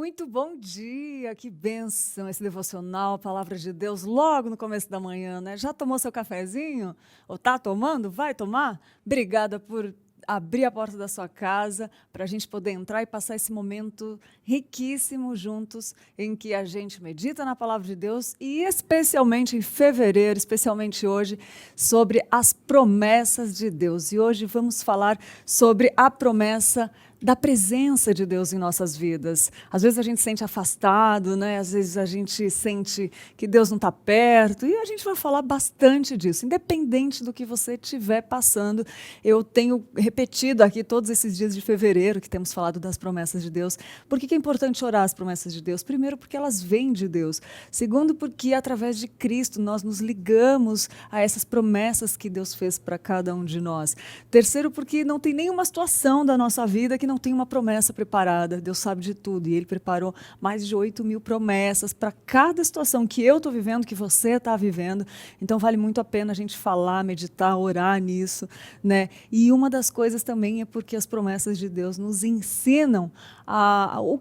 Muito bom dia, que bênção esse devocional, palavra de Deus, logo no começo da manhã, né? Já tomou seu cafezinho? Ou tá tomando? Vai tomar? Obrigada por abrir a porta da sua casa para a gente poder entrar e passar esse momento riquíssimo juntos, em que a gente medita na palavra de Deus e especialmente em fevereiro, especialmente hoje, sobre as promessas de Deus. E hoje vamos falar sobre a promessa da presença de Deus em nossas vidas. Às vezes a gente se sente afastado, né? Às vezes a gente sente que Deus não está perto, e a gente vai falar bastante disso, independente do que você estiver passando. Eu tenho repetido aqui todos esses dias de fevereiro que temos falado das promessas de Deus. Por que é importante orar as promessas de Deus? Primeiro, porque elas vêm de Deus. Segundo, porque através de Cristo nós nos ligamos a essas promessas que Deus fez para cada um de nós. Terceiro, porque não tem nenhuma situação da nossa vida que não tem uma promessa preparada. Deus sabe de tudo e Ele preparou mais de 8.000 promessas para cada situação que eu estou vivendo, que você está vivendo. Então vale muito a pena a gente falar, meditar, orar nisso, né? E uma das coisas também é porque as promessas de Deus nos ensinam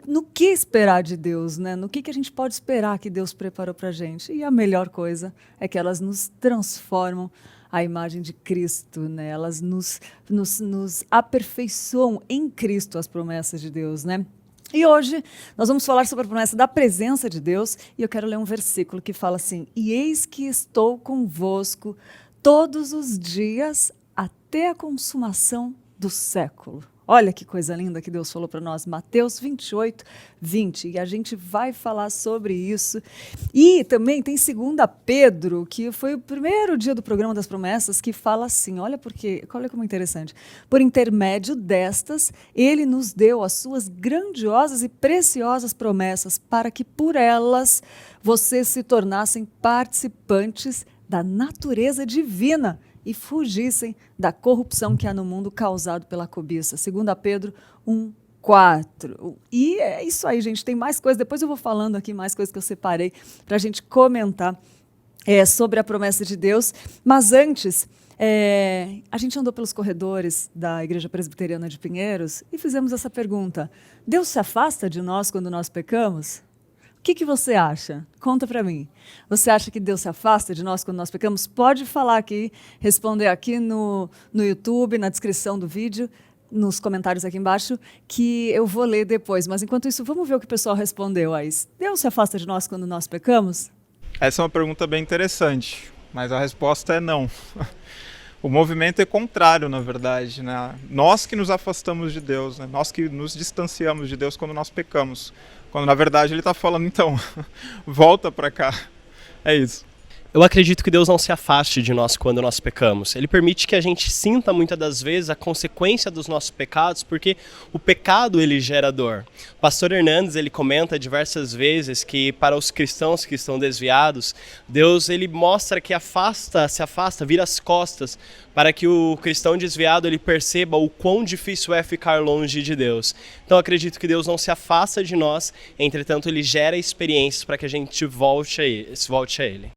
no que esperar de Deus, né? No que a gente pode esperar que Deus preparou para a gente. E a melhor coisa é que elas nos transformam a imagem de Cristo, né? Elas nos aperfeiçoam em Cristo as promessas de Deus, né? E hoje nós vamos falar sobre a promessa da presença de Deus, e eu quero ler um versículo que fala assim: e eis que estou convosco todos os dias até a consumação do século. Olha que coisa linda que Deus falou para nós, Mateus 28, 20, e a gente vai falar sobre isso. E também tem 2 Pedro, que foi o primeiro dia do programa das promessas, que fala assim, olha como é interessante, por intermédio destas, ele nos deu as suas grandiosas e preciosas promessas, para que por elas vocês se tornassem participantes da natureza divina, e fugissem da corrupção que há no mundo causado pela cobiça. 2 Pedro 1:4. E é isso aí, gente. Tem mais coisas. Depois eu vou falando aqui mais coisas que eu separei para a gente comentar sobre a promessa de Deus. Mas antes, a gente andou pelos corredores da Igreja Presbiteriana de Pinheiros e fizemos essa pergunta: Deus se afasta de nós quando nós pecamos? O que você acha? Conta para mim. Você acha que Deus se afasta de nós quando nós pecamos? Pode falar aqui, responder aqui no YouTube, na descrição do vídeo, nos comentários aqui embaixo, que eu vou ler depois. Mas enquanto isso, vamos ver o que o pessoal respondeu aí. Deus se afasta de nós quando nós pecamos? Essa é uma pergunta bem interessante, mas a resposta é não. O movimento é contrário, na verdade, né? Nós que nos afastamos de Deus, né? Nós que nos distanciamos de Deus quando nós pecamos. Quando, na verdade, Ele está falando, então, volta para cá. É isso. Eu acredito que Deus não se afaste de nós quando nós pecamos. Ele permite que a gente sinta muitas das vezes a consequência dos nossos pecados, porque o pecado ele gera dor. O pastor Hernandes ele comenta diversas vezes que para os cristãos que estão desviados, Deus ele mostra que se afasta, vira as costas, para que o cristão desviado ele perceba o quão difícil é ficar longe de Deus. Então eu acredito que Deus não se afasta de nós, entretanto ele gera experiências para que a gente volte a Ele.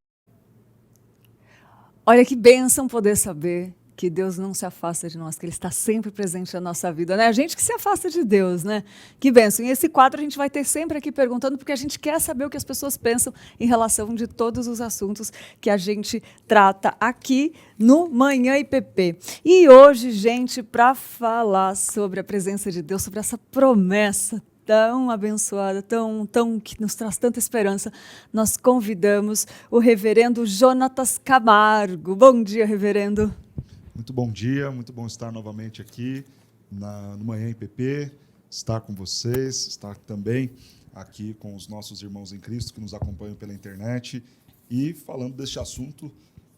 Olha que bênção poder saber que Deus não se afasta de nós, que Ele está sempre presente na nossa vida, né? A gente que se afasta de Deus, né? Que bênção. E esse quadro a gente vai ter sempre aqui perguntando, porque a gente quer saber o que as pessoas pensam em relação de todos os assuntos que a gente trata aqui no Manhã IPP. E hoje, gente, para falar sobre a presença de Deus, sobre essa promessa tão abençoada, tão que nos traz tanta esperança, nós convidamos o reverendo Jonatas Camargo. Bom dia, reverendo. Muito bom dia, muito bom estar novamente aqui no Manhã IPP, estar com vocês, estar também aqui com os nossos irmãos em Cristo que nos acompanham pela internet e falando deste assunto,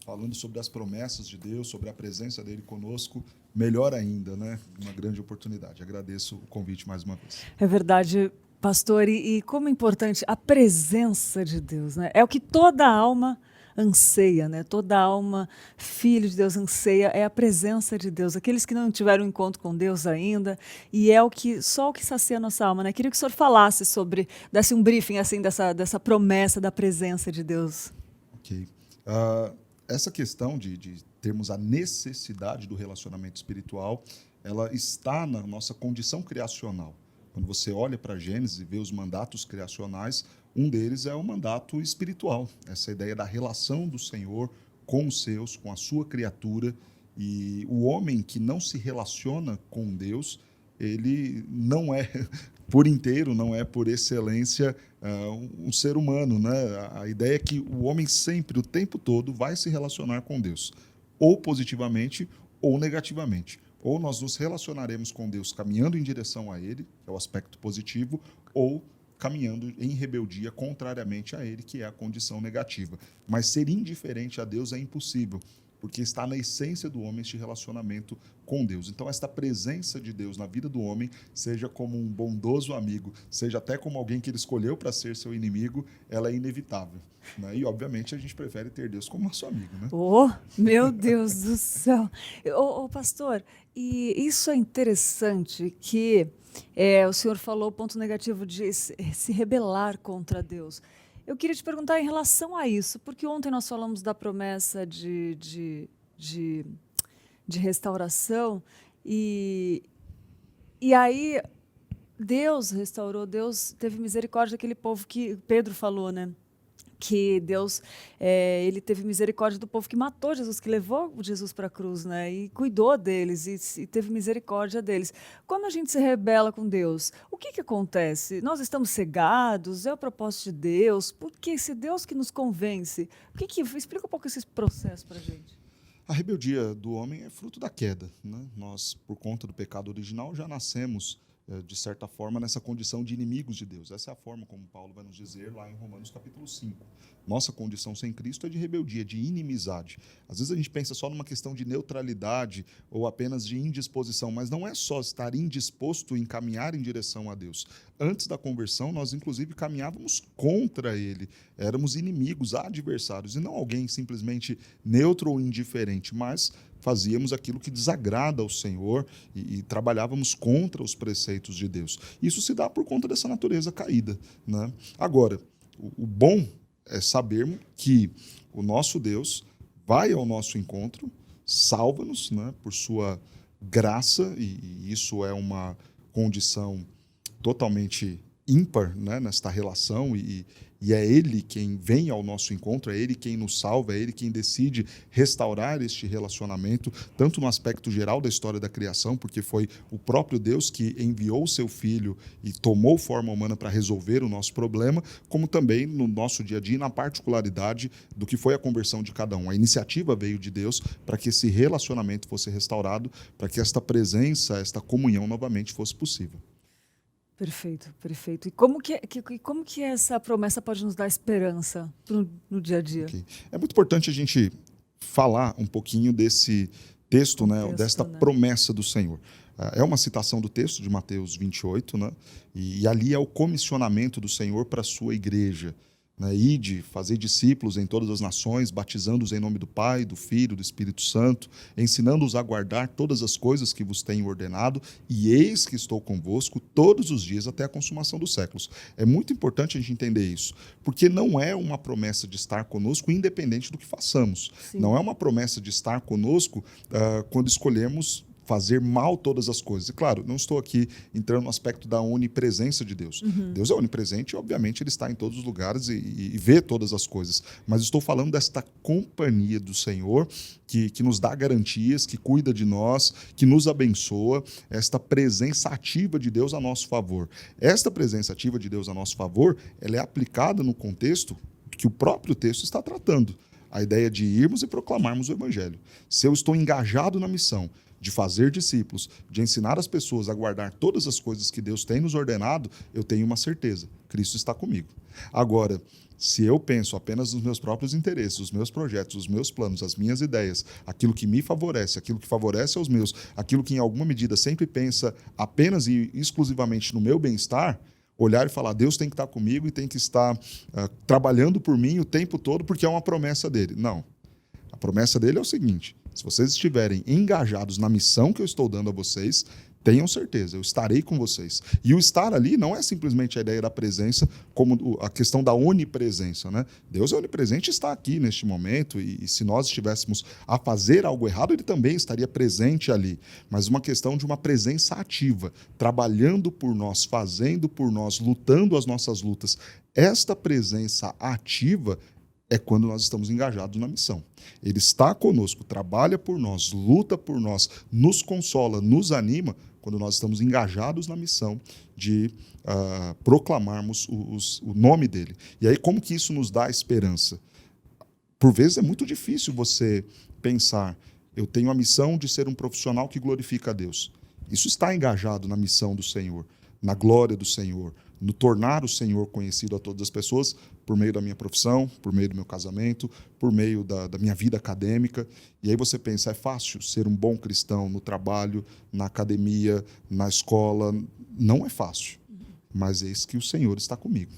falando sobre as promessas de Deus, sobre a presença dele conosco, melhor ainda, né? Uma grande oportunidade. Agradeço o convite mais uma vez. É verdade, pastor, e como é importante a presença de Deus, né? É o que toda alma anseia, né? Toda alma, filho de Deus, anseia, é a presença de Deus. Aqueles que não tiveram um encontro com Deus ainda, e é só o que sacia a nossa alma, né? Queria que o senhor falasse desse um briefing, assim, dessa promessa da presença de Deus. Ok. Essa questão de termos a necessidade do relacionamento espiritual, ela está na nossa condição criacional. Quando você olha para Gênesis e vê os mandatos criacionais, um deles é o mandato espiritual, essa ideia da relação do Senhor com os seus, com a sua criatura. E o homem que não se relaciona com Deus, ele não é por inteiro, não é por excelência um ser humano, né? A ideia é que o homem sempre, o tempo todo, vai se relacionar com Deus, ou positivamente ou negativamente. Ou nós nos relacionaremos com Deus caminhando em direção a Ele, que é o aspecto positivo, ou caminhando em rebeldia contrariamente a Ele, que é a condição negativa. Mas ser indiferente a Deus é impossível, porque está na essência do homem este relacionamento com Deus. Então, esta presença de Deus na vida do homem, seja como um bondoso amigo, seja até como alguém que ele escolheu para ser seu inimigo, ela é inevitável, né? E, obviamente, a gente prefere ter Deus como nosso amigo, né? Oh, meu Deus do céu. Pastor, e isso é interessante que o senhor falou o ponto negativo de se rebelar contra Deus. Eu queria te perguntar em relação a isso, porque ontem nós falamos da promessa de restauração e aí Deus restaurou, Deus teve misericórdia daquele povo que Pedro falou, né? Que Deus ele teve misericórdia do povo que matou Jesus, que levou Jesus para a cruz, né? E cuidou deles e teve misericórdia deles. Quando a gente se rebela com Deus, o que acontece? Nós estamos cegados? É o propósito de Deus? Porque esse Deus que nos convence, explica um pouco esse processo para a gente. A rebeldia do homem é fruto da queda, né? Nós, por conta do pecado original, já nascemos de certa forma, nessa condição de inimigos de Deus. Essa é a forma como Paulo vai nos dizer lá em Romanos capítulo 5. Nossa condição sem Cristo é de rebeldia, de inimizade. Às vezes a gente pensa só numa questão de neutralidade ou apenas de indisposição, mas não é só estar indisposto em caminhar em direção a Deus. Antes da conversão, nós inclusive caminhávamos contra Ele. Éramos inimigos, adversários, e não alguém simplesmente neutro ou indiferente, mas fazíamos aquilo que desagrada ao Senhor e trabalhávamos contra os preceitos de Deus. Isso se dá por conta dessa natureza caída, né? Agora, o bom é sabermos que o nosso Deus vai ao nosso encontro, salva-nos, né, por sua graça, e isso é uma condição totalmente ímpar, né, nesta relação, e é Ele quem vem ao nosso encontro, é Ele quem nos salva, é Ele quem decide restaurar este relacionamento, tanto no aspecto geral da história da criação, porque foi o próprio Deus que enviou o seu Filho e tomou forma humana para resolver o nosso problema, como também no nosso dia a dia, na particularidade do que foi a conversão de cada um. A iniciativa veio de Deus para que esse relacionamento fosse restaurado, para que esta presença, esta comunhão novamente fosse possível. Perfeito, perfeito. E como que essa promessa pode nos dar esperança no dia a dia? Okay. É muito importante a gente falar um pouquinho desse texto, né, desta promessa do Senhor. É uma citação do texto de Mateus 28, né, e ali é o comissionamento do Senhor para a sua igreja. Né, ide, fazer discípulos em todas as nações, batizando-os em nome do Pai, do Filho, do Espírito Santo, ensinando-os a guardar todas as coisas que vos tenho ordenado, e eis que estou convosco todos os dias até a consumação dos séculos. É muito importante a gente entender isso, porque não é uma promessa de estar conosco independente do que façamos. Sim. Não é uma promessa de estar conosco quando escolhemos fazer mal todas as coisas. E, claro, não estou aqui entrando no aspecto da onipresença de Deus. Uhum. Deus é onipresente e, obviamente, Ele está em todos os lugares e vê todas as coisas. Mas estou falando desta companhia do Senhor que nos dá garantias, que cuida de nós, que nos abençoa, esta presença ativa de Deus a nosso favor. Esta presença ativa de Deus a nosso favor, ela é aplicada no contexto que o próprio texto está tratando. A ideia de irmos e proclamarmos o Evangelho. Se eu estou engajado na missão de fazer discípulos, de ensinar as pessoas a guardar todas as coisas que Deus tem nos ordenado, eu tenho uma certeza, Cristo está comigo. Agora, se eu penso apenas nos meus próprios interesses, os meus projetos, os meus planos, as minhas ideias, aquilo que me favorece, aquilo que favorece aos meus, aquilo que em alguma medida sempre pensa apenas e exclusivamente no meu bem-estar, olhar e falar, Deus tem que estar comigo e tem que estar trabalhando por mim o tempo todo porque é uma promessa dele. Não. A promessa dele é o seguinte, se vocês estiverem engajados na missão que eu estou dando a vocês, Tenham certeza, eu estarei com vocês. E o estar ali não é simplesmente a ideia da presença, como a questão da onipresença, né? Deus é onipresente e está aqui neste momento, e se nós estivéssemos a fazer algo errado, ele também estaria presente ali. Mas uma questão de uma presença ativa, trabalhando por nós, fazendo por nós, lutando as nossas lutas. Esta presença ativa é quando nós estamos engajados na missão. Ele está conosco, trabalha por nós, luta por nós, nos consola, nos anima, quando nós estamos engajados na missão de proclamarmos o nome dele. E aí, como que isso nos dá esperança? Por vezes é muito difícil você pensar, eu tenho a missão de ser um profissional que glorifica a Deus. Isso está engajado na missão do Senhor, na glória do Senhor, no tornar o Senhor conhecido a todas as pessoas por meio da minha profissão, por meio do meu casamento, por meio da minha vida acadêmica. E aí você pensa, é fácil ser um bom cristão no trabalho, na academia, na escola? Não é fácil, mas eis que o Senhor está comigo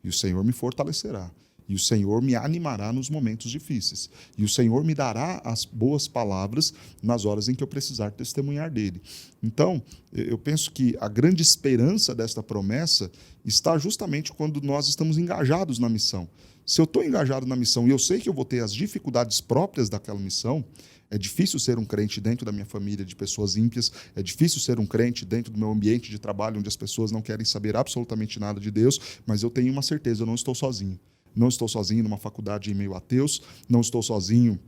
e o Senhor me fortalecerá. E o Senhor me animará nos momentos difíceis. E o Senhor me dará as boas palavras nas horas em que eu precisar testemunhar dele. Então, eu penso que a grande esperança desta promessa está justamente quando nós estamos engajados na missão. Se eu estou engajado na missão e eu sei que eu vou ter as dificuldades próprias daquela missão, é difícil ser um crente dentro da minha família de pessoas ímpias, é difícil ser um crente dentro do meu ambiente de trabalho onde as pessoas não querem saber absolutamente nada de Deus, mas eu tenho uma certeza, eu não estou sozinho. Não estou sozinho numa faculdade em meio a ateus, não estou sozinho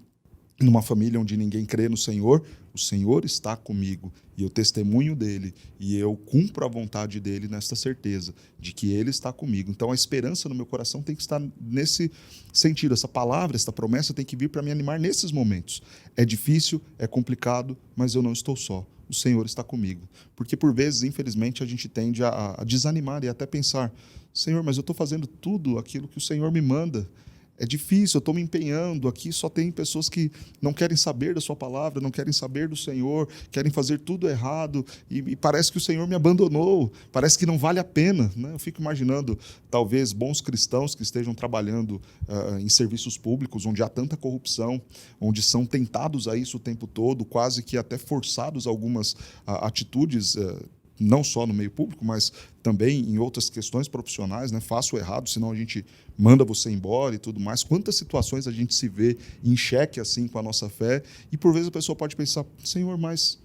numa família onde ninguém crê no Senhor. O Senhor está comigo e eu testemunho dele e eu cumpro a vontade dele nesta certeza de que ele está comigo. Então a esperança no meu coração tem que estar nesse sentido. Essa palavra, essa promessa tem que vir para me animar nesses momentos. É difícil, é complicado, mas eu não estou só. O Senhor está comigo. Porque por vezes, infelizmente, a gente tende a desanimar e até pensar, Senhor, mas eu estou fazendo tudo aquilo que o Senhor me manda. É difícil, eu estou me empenhando. Aqui só tem pessoas que não querem saber da sua palavra, não querem saber do Senhor, querem fazer tudo errado e parece que o Senhor me abandonou, parece que não vale a pena, né? Eu fico imaginando, talvez, bons cristãos que estejam trabalhando em serviços públicos, onde há tanta corrupção, onde são tentados a isso o tempo todo, quase que até forçados a algumas atitudes, não só no meio público, mas também em outras questões profissionais, né? Faça o errado, senão a gente manda você embora e tudo mais. Quantas situações a gente se vê em xeque assim com a nossa fé, e por vezes a pessoa pode pensar, Senhor, mas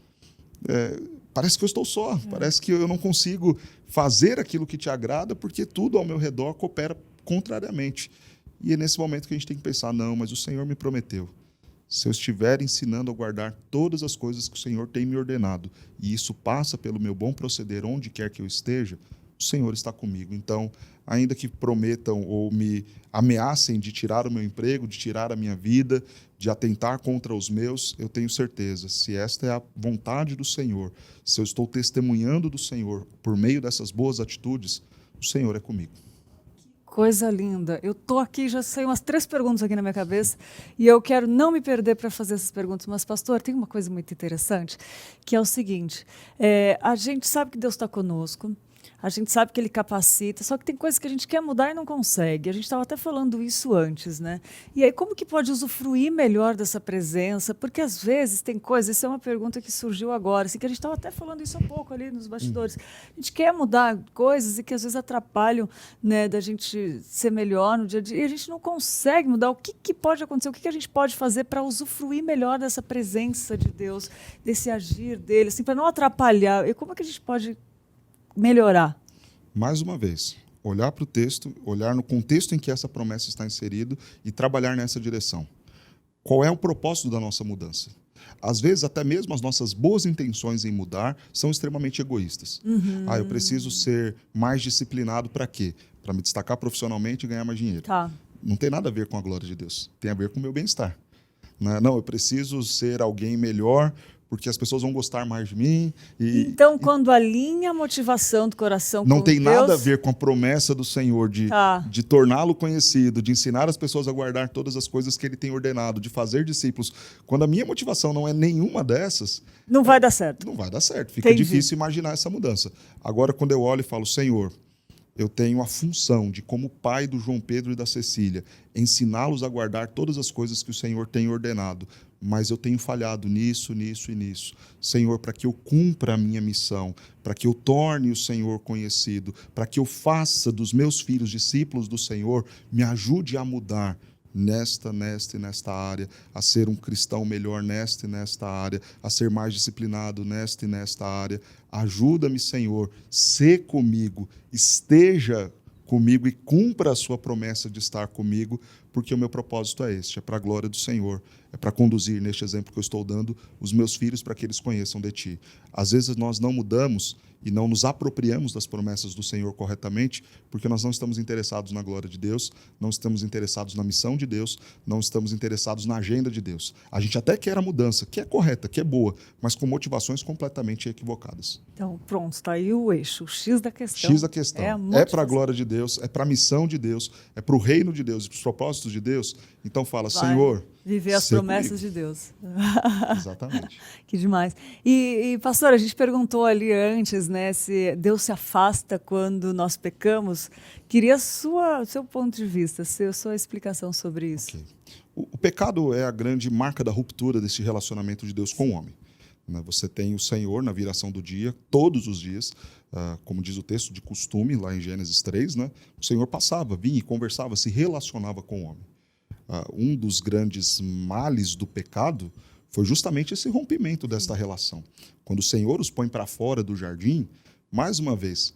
parece que eu estou só, parece que eu não consigo fazer aquilo que te agrada, porque tudo ao meu redor coopera contrariamente. E é nesse momento que a gente tem que pensar, não, mas o Senhor me prometeu. Se eu estiver ensinando a guardar todas as coisas que o Senhor tem me ordenado, e isso passa pelo meu bom proceder onde quer que eu esteja, o Senhor está comigo. Então, ainda que prometam ou me ameacem de tirar o meu emprego, de tirar a minha vida, de atentar contra os meus, eu tenho certeza, se esta é a vontade do Senhor, se eu estou testemunhando do Senhor por meio dessas boas atitudes, o Senhor é comigo. Coisa linda. Eu tô aqui, já sei umas 3 perguntas aqui na minha cabeça e eu quero não me perder para fazer essas perguntas. Mas, pastor, tem uma coisa muito interessante, que é o seguinte, a gente sabe que Deus está conosco, a gente sabe que Ele capacita, só que tem coisas que a gente quer mudar e não consegue. A gente estava até falando isso antes, né? E aí, como que pode usufruir melhor dessa presença? Porque, às vezes, tem coisas, isso é uma pergunta que surgiu agora, assim, que a gente estava até falando isso há pouco ali nos bastidores. A gente quer mudar coisas e que, às vezes, atrapalham, né, da gente ser melhor no dia a dia, e a gente não consegue mudar. O que pode acontecer? O que a gente pode fazer para usufruir melhor dessa presença de Deus, desse agir dele, assim, para não atrapalhar? E como é que a gente pode melhorar? Mais uma vez, olhar para o texto, olhar no contexto em que essa promessa está inserida e trabalhar nessa direção. Qual é o propósito da nossa mudança? Às vezes, até mesmo as nossas boas intenções em mudar são extremamente egoístas. Eu preciso ser mais disciplinado para quê? Para me destacar profissionalmente e ganhar mais dinheiro. Tá. Não tem nada a ver com a glória de Deus. Tem a ver com o meu bem-estar. Não, eu preciso ser alguém melhor porque as pessoas vão gostar mais de mim. Então, quando alinha a motivação do coração não com tem Deus, nada a ver com a promessa do Senhor de torná-lo conhecido, de ensinar as pessoas a guardar todas as coisas que Ele tem ordenado, de fazer discípulos. Quando a minha motivação não é nenhuma dessas, não vai dar certo. Não vai dar certo. Fica difícil imaginar essa mudança. Agora, quando eu olho e falo, Senhor, eu tenho a função de, como pai do João Pedro e da Cecília, ensiná-los a guardar todas as coisas que o Senhor tem ordenado. Mas eu tenho falhado nisso, nisso e nisso. Senhor, para que eu cumpra a minha missão, para que eu torne o Senhor conhecido, para que eu faça dos meus filhos discípulos do Senhor, me ajude a mudar nesta e nesta área, a ser um cristão melhor nesta e nesta área, a ser mais disciplinado nesta e nesta área. Ajuda-me, Senhor, sê comigo, esteja comigo e cumpra a sua promessa de estar comigo, porque o meu propósito é este, é para a glória do Senhor, é para conduzir, neste exemplo que eu estou dando, os meus filhos para que eles conheçam de Ti. Às vezes nós não mudamos e não nos apropriamos das promessas do Senhor corretamente, porque nós não estamos interessados na glória de Deus, não estamos interessados na missão de Deus, não estamos interessados na agenda de Deus. A gente até quer a mudança, que é correta, que é boa, mas com motivações completamente equivocadas. Então, pronto, está aí o eixo, o X da questão. X da questão. É para a glória de Deus, é para a missão de Deus, é para o reino de Deus e para os propósitos de Deus. Então fala, Vai Senhor, viver as sê promessas comigo. de Deus. Exatamente. Que demais. E, pastor, a gente perguntou ali antes, né, se Deus se afasta quando nós pecamos. Queria seu ponto de vista, sua explicação sobre isso. Okay. O pecado é a grande marca da ruptura desse relacionamento de Deus com o homem. Você tem o Senhor na viração do dia, todos os dias, como diz o texto, de costume, lá em Gênesis 3, né? O Senhor passava, vinha e conversava, se relacionava com o homem. Um dos grandes males do pecado foi justamente esse rompimento desta relação. Quando o Senhor os põe para fora do jardim, mais uma vez,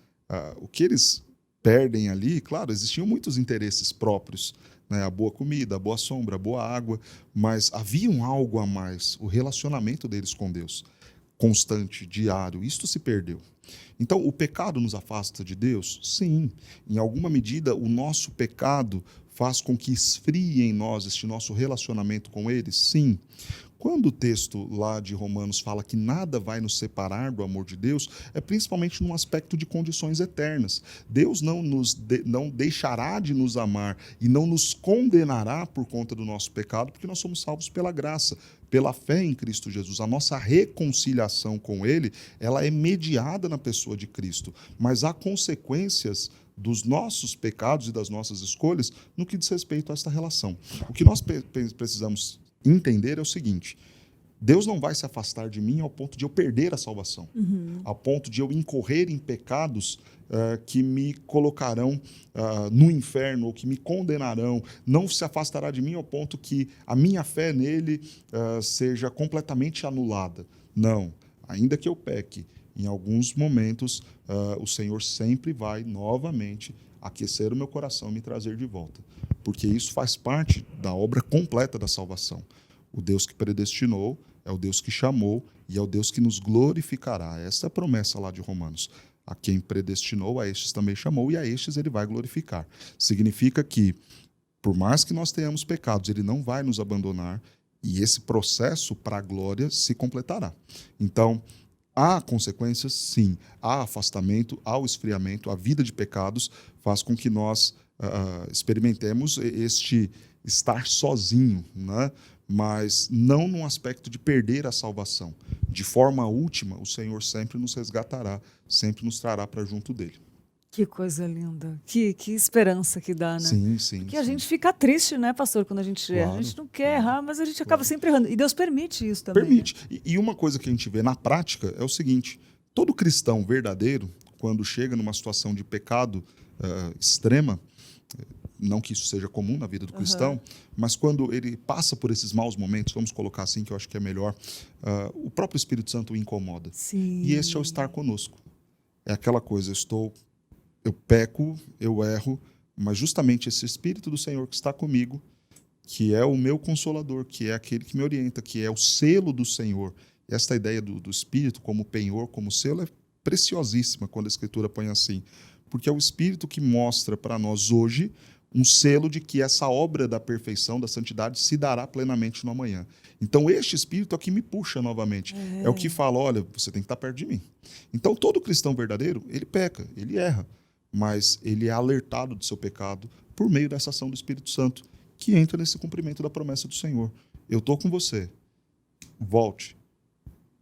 o que eles perdem ali, claro, existiam muitos interesses próprios, né? A boa comida, a boa sombra, a boa água, mas havia algo a mais, o relacionamento deles com Deus, constante, diário, isto se perdeu. Então, o pecado nos afasta de Deus? Sim. Em alguma medida, o nosso pecado faz com que esfrie em nós este nosso relacionamento com Ele? Sim. Quando o texto lá de Romanos fala que nada vai nos separar do amor de Deus, é principalmente num aspecto de condições eternas. Deus não deixará de nos amar e não nos condenará por conta do nosso pecado, porque nós somos salvos pela graça, pela fé em Cristo Jesus. A nossa reconciliação com Ele, ela é mediada na pessoa de Cristo, mas há consequências dos nossos pecados e das nossas escolhas no que diz respeito a esta relação. O que nós precisamos entender é o seguinte: Deus não vai se afastar de mim ao ponto de eu perder a salvação, ao ponto de eu incorrer em pecados que me colocarão no inferno ou que me condenarão. Não se afastará de mim ao ponto que a minha fé nele seja completamente anulada. Não, ainda que eu peque, em alguns momentos o Senhor sempre vai novamente aquecer o meu coração e me trazer de volta, porque isso faz parte da obra completa da salvação. O Deus que predestinou é o Deus que chamou e é o Deus que nos glorificará. Essa é a promessa lá de Romanos. A quem predestinou, a estes também chamou, e a estes ele vai glorificar. Significa que, por mais que nós tenhamos pecados, ele não vai nos abandonar, e esse processo para a glória se completará. Então, há consequências? Sim. Há afastamento, há o esfriamento, a vida de pecados faz com que nós experimentemos este estar sozinho, né? Mas não num aspecto de perder a salvação. De forma última, o Senhor sempre nos resgatará, sempre nos trará para junto dele. Que coisa linda. Que esperança que dá, né? Sim, sim. Porque a gente fica triste, né, pastor, quando a gente erra. A gente não quer errar, mas a gente acaba sempre errando. E Deus permite isso também. Permite. E uma coisa que a gente vê na prática é o seguinte: todo cristão verdadeiro, quando chega numa situação de pecado extrema, não que isso seja comum na vida do cristão, mas quando ele passa por esses maus momentos, vamos colocar assim, que eu acho que é melhor, o próprio Espírito Santo o incomoda. Sim. E este é o estar conosco. É aquela coisa, eu peco, eu erro, mas justamente esse Espírito do Senhor que está comigo, que é o meu consolador, que é aquele que me orienta, que é o selo do Senhor. Esta ideia do Espírito como penhor, como selo, é preciosíssima quando a Escritura põe assim, porque é o Espírito que mostra para nós hoje um selo de que essa obra da perfeição, da santidade, se dará plenamente no amanhã. Então, este Espírito aqui me puxa novamente. É o que fala, olha, você tem que estar perto de mim. Então, todo cristão verdadeiro, ele peca, ele erra, mas ele é alertado do seu pecado por meio dessa ação do Espírito Santo, que entra nesse cumprimento da promessa do Senhor. Eu estou com você. Volte.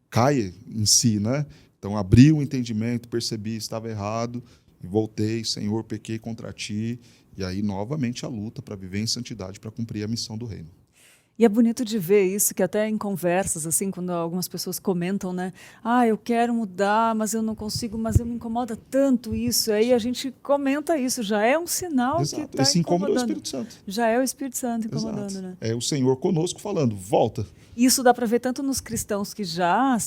Caia em si, né? Então, abri o entendimento, percebi, estava errado, e voltei, Senhor, pequei contra ti, e aí novamente a luta para viver em santidade, para cumprir a missão do reino. E é bonito de ver isso, que até em conversas, assim, quando algumas pessoas comentam, né? Ah, eu quero mudar, mas eu não consigo, mas me incomoda tanto isso. Aí a gente comenta isso, já é um sinal que Exato. está Esse incômodo é o incomodando. Espírito Santo. Já é o Espírito Santo incomodando, Exato. né? É o Senhor conosco falando, volta. Isso dá para ver tanto nos cristãos que já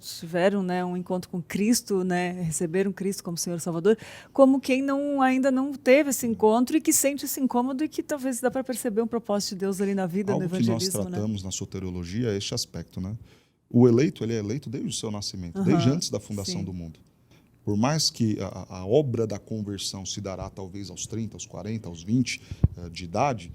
tiveram, né, um encontro com Cristo, né, receberam Cristo como Senhor e Salvador, como quem ainda não teve esse encontro e que sente esse incômodo e que talvez dá para perceber um propósito de Deus ali na vida, no Algo que nós evangelismo, né? tratamos na soteriologia é este aspecto, né? O eleito, ele é eleito desde o seu nascimento, desde antes da fundação sim. do mundo. Por mais que a obra da conversão se dará talvez aos 30, aos 40, aos 20 de idade,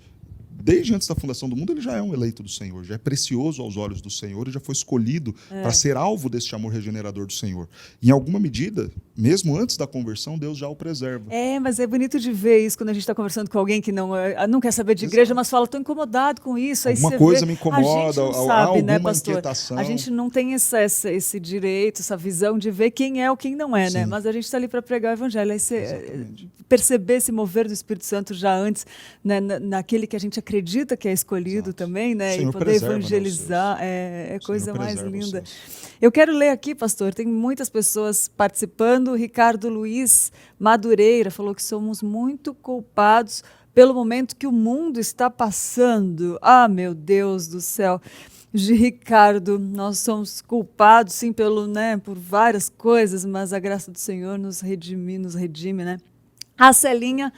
desde antes da fundação do mundo, ele já é um eleito do Senhor, já é precioso aos olhos do Senhor e já foi escolhido para ser alvo deste amor regenerador do Senhor. Em alguma medida, mesmo antes da conversão, Deus já o preserva. Mas é bonito de ver isso quando a gente está conversando com alguém que não quer saber de igreja, mas fala, estou incomodado com isso. Aí Alguma você coisa vê, me incomoda, a gente não há sabe, alguma né, pastor? inquietação. A gente não tem esse direito, essa visão de ver quem é ou quem não é, né? Mas a gente está ali para pregar o evangelho. Aí você perceber esse mover do Espírito Santo já antes, né, naquele que a gente acredita que é escolhido também, né? E poder evangelizar é coisa mais linda. Eu quero ler aqui, pastor, tem muitas pessoas participando. Ricardo Luiz Madureira falou que somos muito culpados pelo momento que o mundo está passando. Ah, meu Deus do céu. Ricardo, nós somos culpados, sim, por várias coisas, mas a graça do Senhor nos redime, né? A Celinha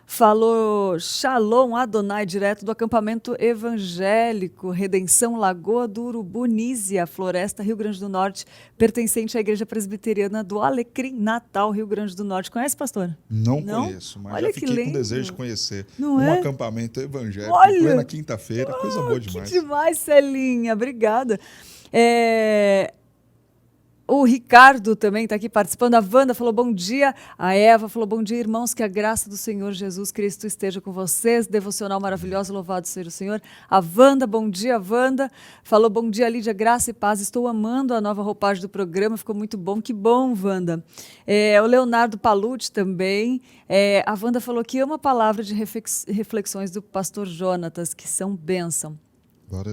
falou Shalom Adonai, direto do acampamento evangélico Redenção Lagoa do Urubu, Nízia, Floresta, Rio Grande do Norte, pertencente à Igreja Presbiteriana do Alecrim, Natal, Rio Grande do Norte. Conhece, pastor? Não conheço, mas Olha já fiquei que com lindo. desejo de conhecer Não um é? acampamento evangélico Olha! em plena quinta-feira, coisa boa demais. Que demais, Celinha, obrigada. O Ricardo também está aqui participando. A Wanda falou bom dia. A Eva falou bom dia, irmãos. Que a graça do Senhor Jesus Cristo esteja com vocês. Devocional maravilhosa, louvado seja o Senhor. A Wanda, bom dia, Wanda. Falou bom dia, Lídia, graça e paz. Estou amando a nova roupagem do programa. Ficou muito bom. Que bom, Wanda. O Leonardo Palucci também. A Wanda falou que ama a palavra de reflexões do pastor Jonatas, que são bênção.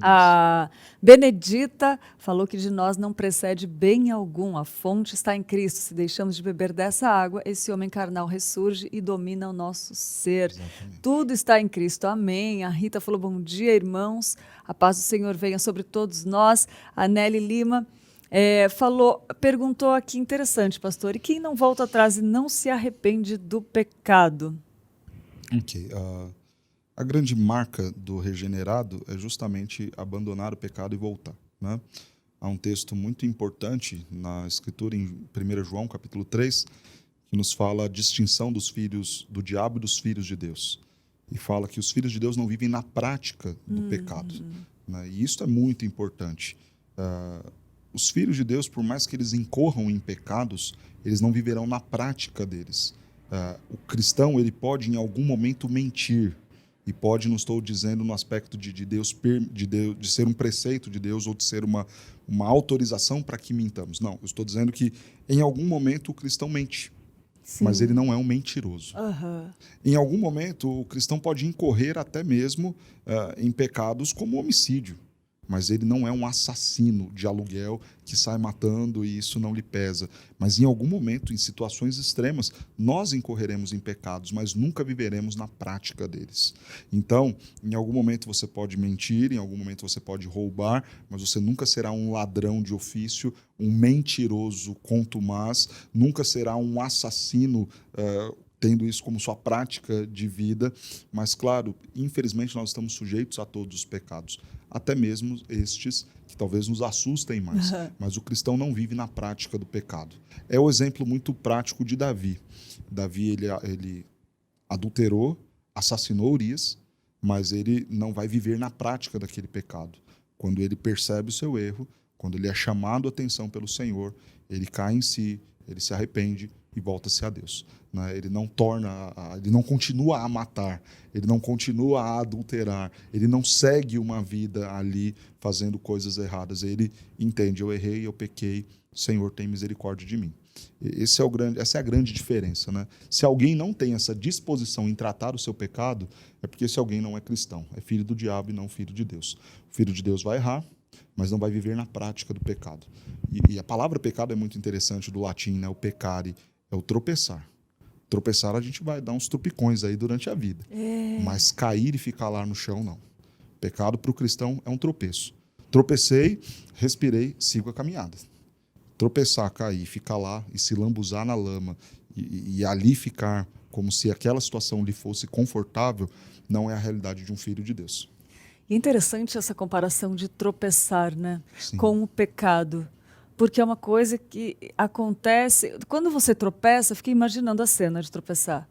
A Benedita falou que de nós não precede bem algum, a fonte está em Cristo. Se deixamos de beber dessa água, esse homem carnal ressurge e domina o nosso ser. Exatamente. Tudo está em Cristo, amém. A Rita falou bom dia, irmãos, a paz do Senhor venha sobre todos nós. A Nelly Lima perguntou aqui, interessante, pastor, e quem não volta atrás e não se arrepende do pecado? Ok, a grande marca do regenerado é justamente abandonar o pecado e voltar, né? Há um texto muito importante na Escritura, em 1 João, capítulo 3, que nos fala a distinção dos filhos do diabo e dos filhos de Deus. E fala que os filhos de Deus não vivem na prática do pecado, né? E isso é muito importante. Os filhos de Deus, por mais que eles incorram em pecados, eles não viverão na prática deles. O cristão, ele pode em algum momento mentir, e pode, não estou dizendo no aspecto de Deus, de ser um preceito de Deus ou de ser uma autorização para que mintamos. Não, eu estou dizendo que em algum momento o cristão mente, mas ele não é um mentiroso. Em algum momento o cristão pode incorrer até mesmo em pecados como homicídio, mas ele não é um assassino de aluguel que sai matando e isso não lhe pesa. Mas em algum momento, em situações extremas, nós incorreremos em pecados, mas nunca viveremos na prática deles. Então, em algum momento você pode mentir, em algum momento você pode roubar, mas você nunca será um ladrão de ofício, um mentiroso contumaz, nunca será um assassino tendo isso como sua prática de vida, mas, claro, infelizmente nós estamos sujeitos a todos os pecados, até mesmo estes que talvez nos assustem mais, mas o cristão não vive na prática do pecado. É o exemplo muito prático de Davi. Davi, ele adulterou, assassinou Urias, mas ele não vai viver na prática daquele pecado. Quando ele percebe o seu erro, quando ele é chamado a atenção pelo Senhor, ele cai em si, ele se arrepende e volta-se a Deus. Ele não ele não continua a matar, ele não continua a adulterar, ele não segue uma vida ali fazendo coisas erradas. Ele entende, eu errei, eu pequei, Senhor, tem misericórdia de mim. Essa é a grande diferença, né? Se alguém não tem essa disposição em tratar o seu pecado, é porque esse alguém não é cristão, é filho do diabo e não filho de Deus. O filho de Deus vai errar, mas não vai viver na prática do pecado. E a palavra pecado é muito interessante do latim, né? O pecare é o tropeçar. Tropeçar a gente vai dar uns tropicões aí durante a vida, mas cair e ficar lá no chão, não. Pecado para o cristão é um tropeço. Tropecei, respirei, sigo a caminhada. Tropeçar, cair, ficar lá e se lambuzar na lama e ali ficar como se aquela situação lhe fosse confortável, não é a realidade de um filho de Deus. E é interessante essa comparação de tropeçar, né, Sim. com o pecado. Porque é uma coisa que acontece... Quando você tropeça, eu fiquei imaginando a cena de tropeçar.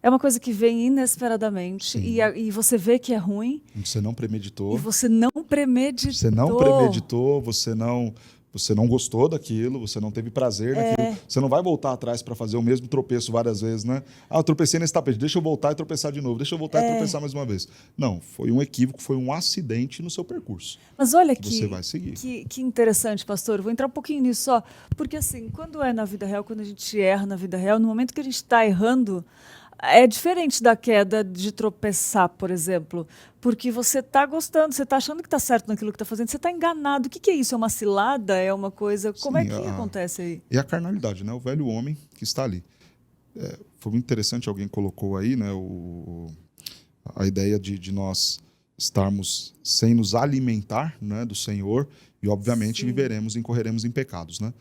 É uma coisa que vem inesperadamente e você vê que é ruim. Você não premeditou. E você não premeditou. Você não gostou daquilo, você não teve prazer naquilo. Você não vai voltar atrás para fazer o mesmo tropeço várias vezes, né? Ah, eu tropecei nesse tapete, deixa eu voltar e tropeçar de novo, deixa eu voltar e tropeçar mais uma vez. Não, foi um equívoco, foi um acidente no seu percurso. Mas olha você vai seguir. Que interessante, pastor. Vou entrar um pouquinho nisso só. Porque assim, quando é na vida real, quando a gente erra na vida real, no momento que a gente está errando, é diferente da queda de tropeçar, por exemplo, porque você está gostando, você está achando que está certo naquilo que está fazendo, você está enganado. O que é isso? É uma cilada? É uma coisa... Como é que acontece aí? É a carnalidade, né? O velho homem que está ali. Foi muito interessante, alguém colocou aí, né, a ideia de nós estarmos sem nos alimentar, né, do Senhor e, obviamente, viveremos e incorreremos em pecados, né?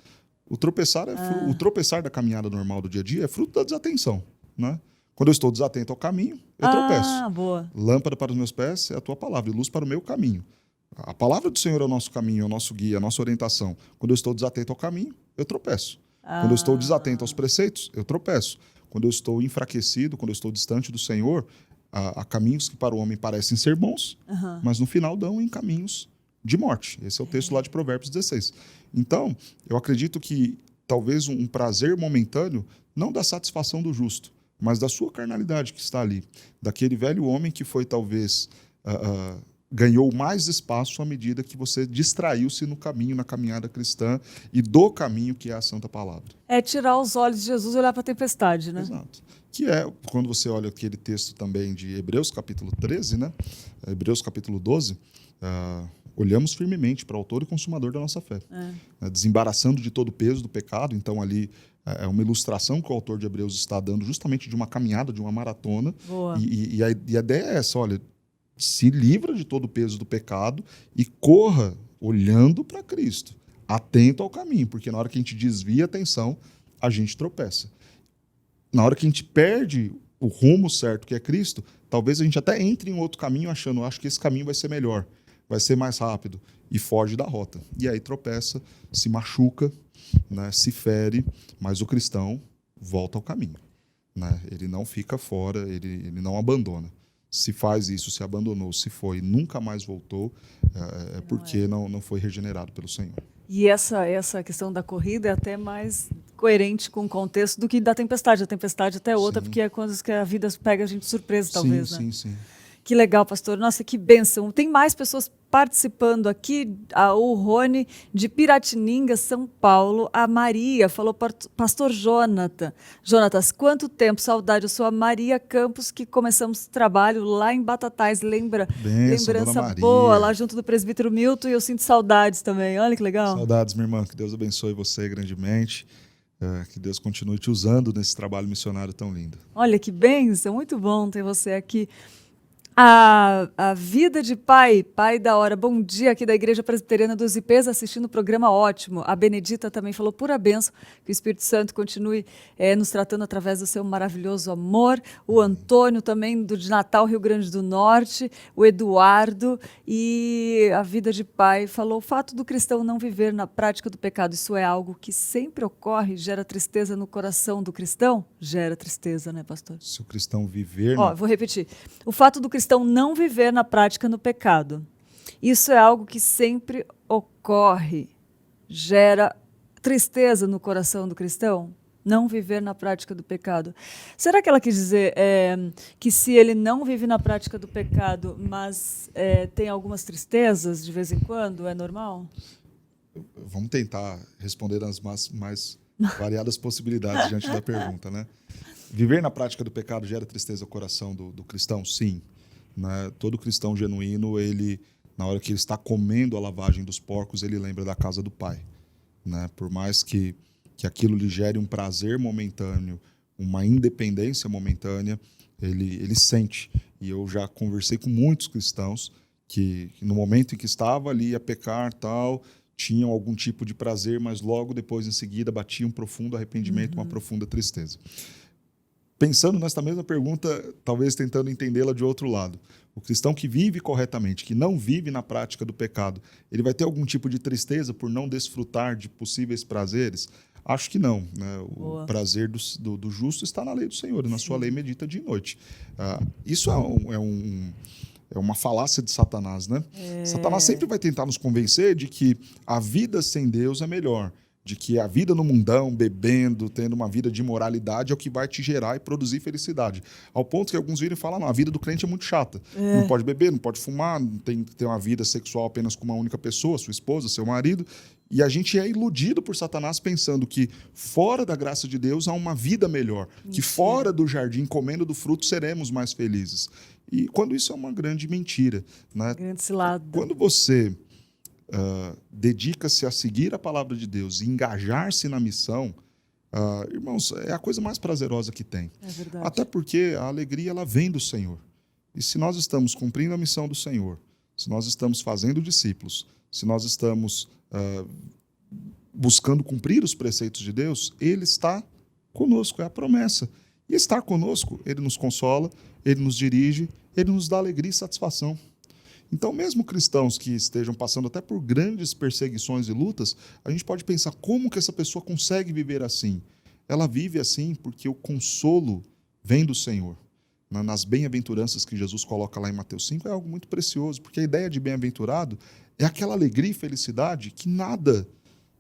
O tropeçar, o tropeçar da caminhada normal do dia a dia é fruto da desatenção, né? Quando eu estou desatento ao caminho, eu tropeço. Boa. Lâmpada para os meus pés é a tua palavra e luz para o meu caminho. A palavra do Senhor é o nosso caminho, é o nosso guia, é a nossa orientação. Quando eu estou desatento ao caminho, eu tropeço. Quando eu estou desatento aos preceitos, eu tropeço. Quando eu estou enfraquecido, quando eu estou distante do Senhor, há caminhos que para o homem parecem ser bons, mas no final dão em caminhos de morte. Esse é o texto lá de Provérbios 16. Então, eu acredito que talvez um prazer momentâneo não dá satisfação do justo, mas da sua carnalidade que está ali, daquele velho homem que foi talvez ganhou mais espaço à medida que você distraiu-se no caminho, na caminhada cristã e do caminho que é a Santa Palavra. É tirar os olhos de Jesus e olhar para a tempestade, né? Exato. Que é, quando você olha aquele texto também de Hebreus, capítulo 13, né? Hebreus, capítulo 12, olhamos firmemente para o autor e consumador da nossa fé, desembaraçando de todo o peso do pecado. Então, ali é uma ilustração que o autor de Hebreus está dando justamente de uma caminhada, de uma maratona. E a ideia é essa, olha, se livra de todo o peso do pecado e corra olhando para Cristo, atento ao caminho, porque na hora que a gente desvia a atenção, a gente tropeça. Na hora que a gente perde o rumo certo, que é Cristo, talvez a gente até entre em outro caminho achando, acho que esse caminho vai ser melhor, vai ser mais rápido, e foge da rota. E aí tropeça, se machuca, né, se fere, mas o cristão volta ao caminho, né? Ele não fica fora, ele não abandona. Se faz isso, se abandonou, se foi, nunca mais voltou, é porque não foi regenerado pelo Senhor. E essa questão da corrida é até mais coerente com o contexto do que da tempestade. A tempestade até é outra, porque é quando que a vida pega a gente de surpresa, talvez, né? Sim. Que legal, pastor. Nossa, que bênção. Tem mais pessoas participando aqui. O Rony, de Piratininga, São Paulo. A Maria falou, pastor Jonathan. Jonatas, quanto tempo, saudade. Eu sou a Maria Campos, que começamos trabalho lá em Batatais. Lembrança boa, lá junto do presbítero Milton. E eu sinto saudades também. Olha que legal. Saudades, minha irmã. Que Deus abençoe você grandemente. Que Deus continue te usando nesse trabalho missionário tão lindo. Olha que bênção. Muito bom ter você aqui. A vida de pai da hora. Bom dia, aqui da Igreja Presbiteriana dos IPs, assistindo o programa ótimo. A Benedita também falou, pura bênção, que o Espírito Santo continue nos tratando através do seu maravilhoso amor. O Antônio também, de Natal, Rio Grande do Norte. O Eduardo. E a vida de pai falou, o fato do cristão não viver na prática do pecado, isso é algo que sempre ocorre, gera tristeza no coração do cristão? Gera tristeza, né, pastor? Se o cristão viver... Vou repetir. O fato do cristão não viver na prática no pecado. Isso é algo que sempre ocorre. Gera tristeza no coração do cristão? Não viver na prática do pecado. Será que ela quis dizer que se ele não vive na prática do pecado, mas tem algumas tristezas de vez em quando, é normal? Vamos tentar responder as mais Variadas possibilidades diante da pergunta, né? Viver na prática do pecado gera tristeza ao coração do cristão? Sim. Né? Todo cristão genuíno, ele, na hora que ele está comendo a lavagem dos porcos, ele lembra da casa do Pai. Né? Por mais que aquilo lhe gere um prazer momentâneo, uma independência momentânea, ele sente. E eu já conversei com muitos cristãos que no momento em que estava ali a pecar, tal, tinham algum tipo de prazer, mas logo depois, em seguida, batia um profundo arrependimento, uma profunda tristeza. Pensando nesta mesma pergunta, talvez tentando entendê-la de outro lado. O cristão que vive corretamente, que não vive na prática do pecado, ele vai ter algum tipo de tristeza por não desfrutar de possíveis prazeres? Acho que não. Né? O prazer do justo está na lei do Senhor, e na sua lei medita dia e noite. Isso é uma falácia de Satanás. Né? Satanás sempre vai tentar nos convencer de que a vida sem Deus é melhor, de que a vida no mundão, bebendo, tendo uma vida de imoralidade é o que vai te gerar e produzir felicidade. Ao ponto que alguns viram e falam, não, a vida do crente é muito chata. Não pode beber, não pode fumar, não tem que ter uma vida sexual apenas com uma única pessoa, sua esposa, seu marido. E a gente é iludido por Satanás pensando que fora da graça de Deus há uma vida melhor, que fora do jardim, comendo do fruto, seremos mais felizes. E quando isso é uma grande mentira. Né? Grande cilada. Quando você dedica-se a seguir a palavra de Deus e engajar-se na missão, irmãos, é a coisa mais prazerosa que tem. É verdade. Até porque a alegria ela vem do Senhor. E se nós estamos cumprindo a missão do Senhor, se nós estamos fazendo discípulos, se nós estamos buscando cumprir os preceitos de Deus, Ele está conosco, é a promessa. E estar conosco, Ele nos consola, Ele nos dirige, Ele nos dá alegria e satisfação. Então, mesmo cristãos que estejam passando até por grandes perseguições e lutas, a gente pode pensar como que essa pessoa consegue viver assim. Ela vive assim porque o consolo vem do Senhor. Nas bem-aventuranças que Jesus coloca lá em Mateus 5, é algo muito precioso, porque a ideia de bem-aventurado é aquela alegria e felicidade que nada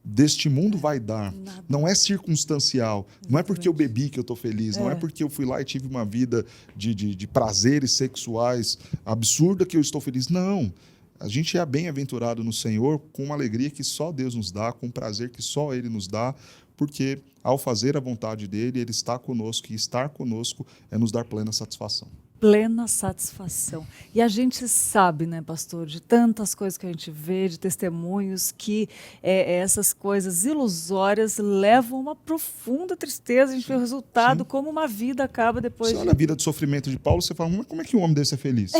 deste mundo vai dar. Nada. Não é circunstancial. Não é porque eu bebi que eu estou feliz. Não é porque eu fui lá e tive uma vida de prazeres sexuais absurda que eu estou feliz. Não. A gente é bem-aventurado no Senhor com uma alegria que só Deus nos dá, com um prazer que só Ele nos dá, porque ao fazer a vontade dEle, Ele está conosco, e estar conosco é nos dar plena satisfação. Plena satisfação. E a gente sabe, né, pastor, de tantas coisas que a gente vê, de testemunhos, que essas coisas ilusórias levam a uma profunda tristeza. A gente vê o resultado, como uma vida acaba depois Você olha a vida de sofrimento de Paulo, você fala, mas como é que um homem desse é feliz?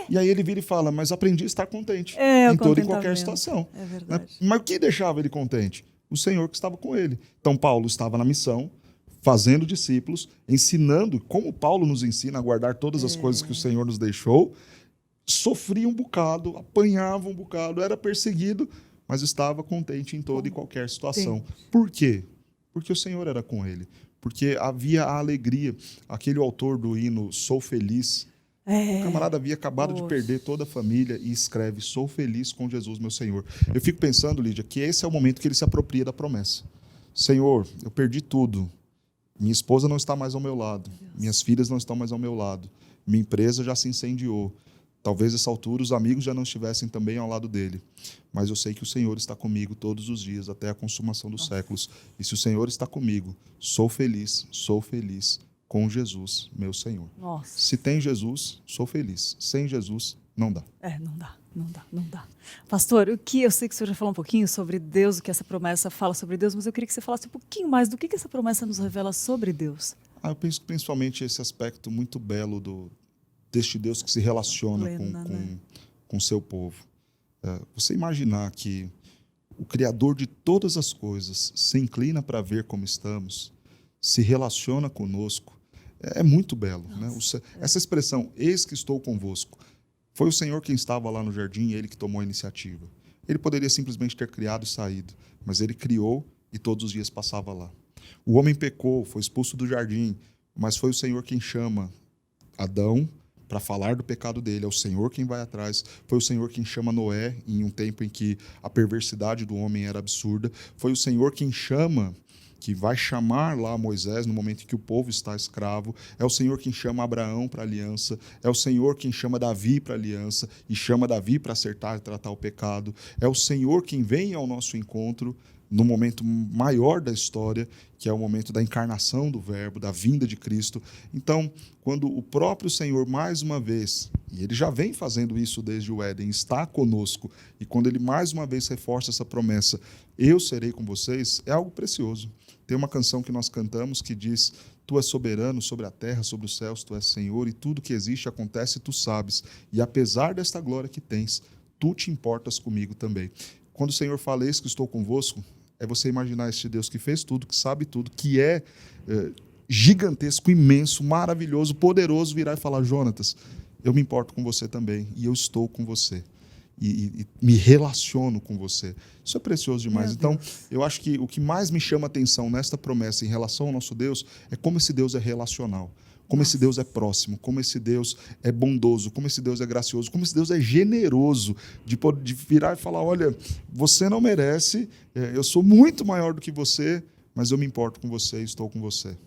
E aí ele vira e fala, mas aprendi a estar contente em toda e qualquer situação. É verdade. Mas o que deixava ele contente? O Senhor que estava com ele. Então Paulo estava na missão, fazendo discípulos, ensinando, como Paulo nos ensina a guardar todas as coisas que o Senhor nos deixou, sofria um bocado, apanhava um bocado, era perseguido, mas estava contente em toda e qualquer situação. Por quê? Porque o Senhor era com ele. Porque havia a alegria. Aquele autor do hino Sou Feliz, o camarada havia acabado de perder toda a família e escreve, sou feliz com Jesus, meu Senhor. Eu fico pensando, Lídia, que esse é o momento que ele se apropria da promessa. Senhor, eu perdi tudo. Minha esposa não está mais ao meu lado. Minhas filhas não estão mais ao meu lado. Minha empresa já se incendiou. Talvez, nessa altura, os amigos já não estivessem também ao lado dele. Mas eu sei que o Senhor está comigo todos os dias, até a consumação dos séculos. E se o Senhor está comigo, sou feliz com Jesus, meu Senhor. Nossa. Se tem Jesus, sou feliz. Sem Jesus, não dá. Não dá. Pastor, eu sei que o senhor já falou um pouquinho sobre Deus, o que essa promessa fala sobre Deus, mas eu queria que você falasse um pouquinho mais do que essa promessa nos revela sobre Deus. Eu penso principalmente esse aspecto muito belo deste Deus que se relaciona com o seu povo. Você imaginar que o Criador de todas as coisas se inclina para ver como estamos, se relaciona conosco, é muito belo. Né? Essa expressão, eis que estou convosco, foi o Senhor quem estava lá no jardim, Ele que tomou a iniciativa. Ele poderia simplesmente ter criado e saído, mas Ele criou e todos os dias passava lá. O homem pecou, foi expulso do jardim, mas foi o Senhor quem chama Adão para falar do pecado dele. É o Senhor quem vai atrás. Foi o Senhor quem chama Noé em um tempo em que a perversidade do homem era absurda. Foi o Senhor quem vai chamar lá Moisés no momento em que o povo está escravo. É o Senhor quem chama Abraão para a aliança. É o Senhor quem chama Davi para a aliança e chama Davi para acertar e tratar o pecado. É o Senhor quem vem ao nosso encontro no momento maior da história, que é o momento da encarnação do Verbo, da vinda de Cristo. Então, quando o próprio Senhor, mais uma vez, e ele já vem fazendo isso desde o Éden, está conosco, e quando ele mais uma vez reforça essa promessa, eu serei com vocês, é algo precioso. Tem uma canção que nós cantamos que diz: tu és soberano sobre a terra, sobre os céus, tu és Senhor, e tudo que existe acontece, tu sabes. E apesar desta glória que tens, tu te importas comigo também. Quando o Senhor fala: eis que estou convosco, é você imaginar este Deus que fez tudo, que sabe tudo, que é gigantesco, imenso, maravilhoso, poderoso, virar e falar: Jonatas, eu me importo com você também, e eu estou com você. E me relaciono com você. Isso é precioso demais. Então, eu acho que o que mais me chama a atenção nesta promessa em relação ao nosso Deus é como esse Deus é relacional, como esse Deus é próximo, como esse Deus é bondoso, como esse Deus é gracioso, como esse Deus é generoso, de virar e falar: olha, você não merece, eu sou muito maior do que você, mas eu me importo com você e estou com você.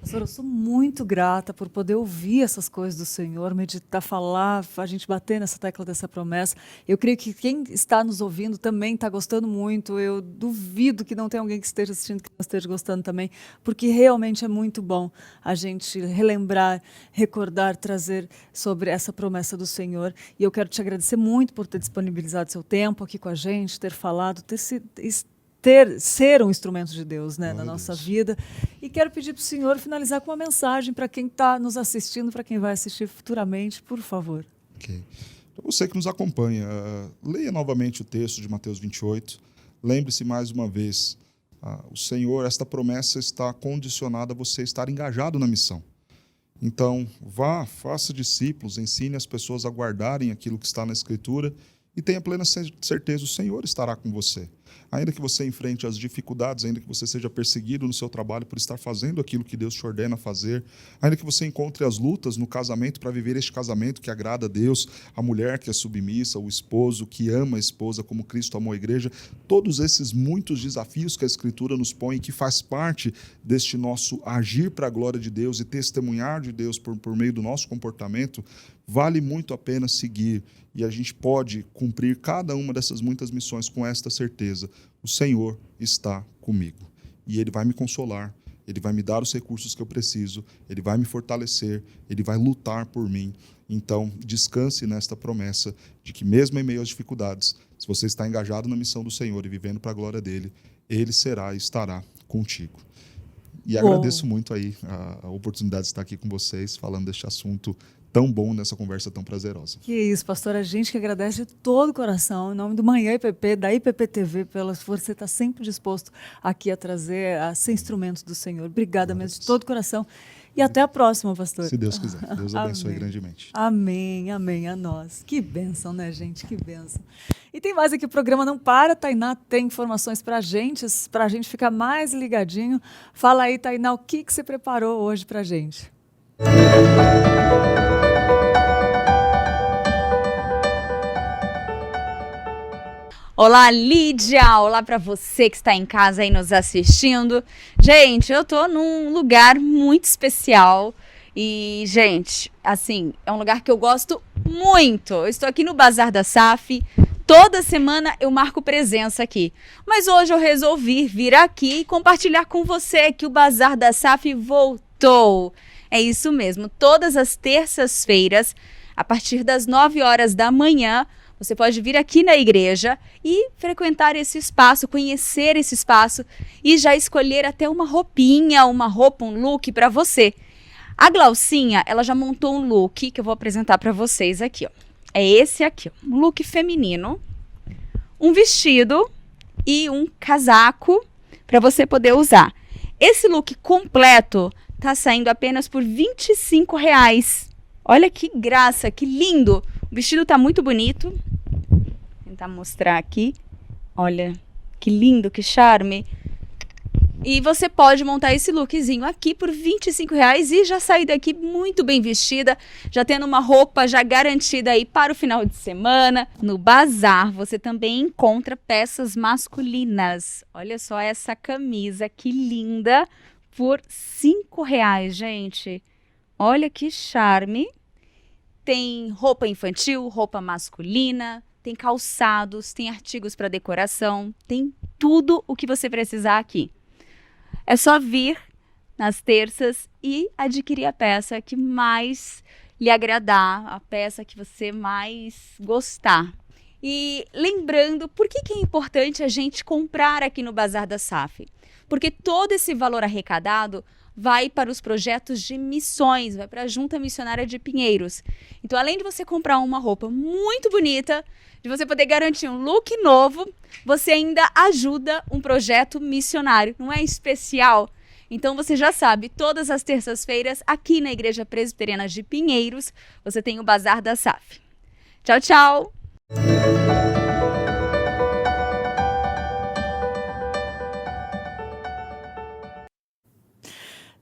Pastor, eu sou muito grata por poder ouvir essas coisas do Senhor, meditar, falar, a gente bater nessa tecla dessa promessa. Eu creio que quem está nos ouvindo também está gostando muito. Eu duvido que não tenha alguém que esteja assistindo que não esteja gostando também, porque realmente é muito bom a gente relembrar, recordar, trazer sobre essa promessa do Senhor. E eu quero te agradecer muito por ter disponibilizado seu tempo aqui com a gente, ter falado, ser um instrumento de Deus, né, na nossa vida. E quero pedir para o senhor finalizar com uma mensagem para quem está nos assistindo, para quem vai assistir futuramente, por favor. Ok. Para você que nos acompanha, leia novamente o texto de Mateus 28. Lembre-se mais uma vez, o Senhor, esta promessa está condicionada a você estar engajado na missão. Então, vá, faça discípulos, ensine as pessoas a guardarem aquilo que está na Escritura e tenha plena certeza, o Senhor estará com você. Ainda que você enfrente as dificuldades, ainda que você seja perseguido no seu trabalho por estar fazendo aquilo que Deus te ordena fazer, ainda que você encontre as lutas no casamento para viver este casamento que agrada a Deus, a mulher que é submissa, o esposo que ama a esposa como Cristo amou a igreja, todos esses muitos desafios que a Escritura nos põe, que faz parte deste nosso agir para a glória de Deus e testemunhar de Deus por meio do nosso comportamento, vale muito a pena seguir, e a gente pode cumprir cada uma dessas muitas missões com esta certeza: o Senhor está comigo, e Ele vai me consolar, Ele vai me dar os recursos que eu preciso, Ele vai me fortalecer, Ele vai lutar por mim. Então, descanse nesta promessa de que mesmo em meio às dificuldades, se você está engajado na missão do Senhor e vivendo para a glória dEle, Ele será e estará contigo. E agradeço muito aí a oportunidade de estar aqui com vocês, falando deste assunto tão bom nessa conversa tão prazerosa. Que isso, pastor, a gente que agradece de todo o coração, em nome do Manhã IPP, da IPP-TV, pela você estar sempre disposto aqui a trazer, a ser instrumento do Senhor. Obrigada mesmo, de todo o coração. E até a próxima, pastor. Se Deus quiser. Deus abençoe grandemente. Amém, amém, a nós. Que bênção, né, gente? Que bênção. E tem mais aqui, o programa não para, Tainá tem informações para a gente ficar mais ligadinho. Fala aí, Tainá, o que você preparou hoje para a gente? Olá, Lídia! Olá para você que está em casa aí nos assistindo. Gente, eu tô num lugar muito especial e, gente, assim, é um lugar que eu gosto muito. Eu estou aqui no Bazar da SAF. Toda semana eu marco presença aqui. Mas hoje eu resolvi vir aqui e compartilhar com você que o Bazar da SAF voltou. É isso mesmo. Todas as terças-feiras, a partir das 9 horas da manhã, você pode vir aqui na igreja e frequentar esse espaço, conhecer esse espaço e já escolher até uma roupinha, uma roupa, um look para você. A Glaucinha, ela já montou um look que eu vou apresentar para vocês aqui, ó. É esse aqui, ó, um look feminino, um vestido e um casaco para você poder usar. Esse look completo tá saindo apenas por R$25. Olha que graça, que lindo! O vestido tá muito bonito. Vou tentar mostrar aqui. Olha, que lindo, que charme. E você pode montar esse lookzinho aqui por R$25 e já sair daqui muito bem vestida, já tendo uma roupa já garantida aí para o final de semana. No bazar você também encontra peças masculinas. Olha só essa camisa, que linda, por R$5, gente. Olha que charme. Tem roupa infantil, roupa masculina, tem calçados, tem artigos para decoração, tem tudo o que você precisar aqui. É só vir nas terças e adquirir a peça que mais lhe agradar, a peça que você mais gostar. E lembrando, por que é importante a gente comprar aqui no Bazar da SAF? Porque todo esse valor arrecadado vai para os projetos de missões, vai para a Junta Missionária de Pinheiros. Então, além de você comprar uma roupa muito bonita, de você poder garantir um look novo, você ainda ajuda um projeto missionário. Não é especial? Então, você já sabe, todas as terças-feiras, aqui na Igreja Presbiteriana de Pinheiros, você tem o Bazar da SAF. Tchau, tchau!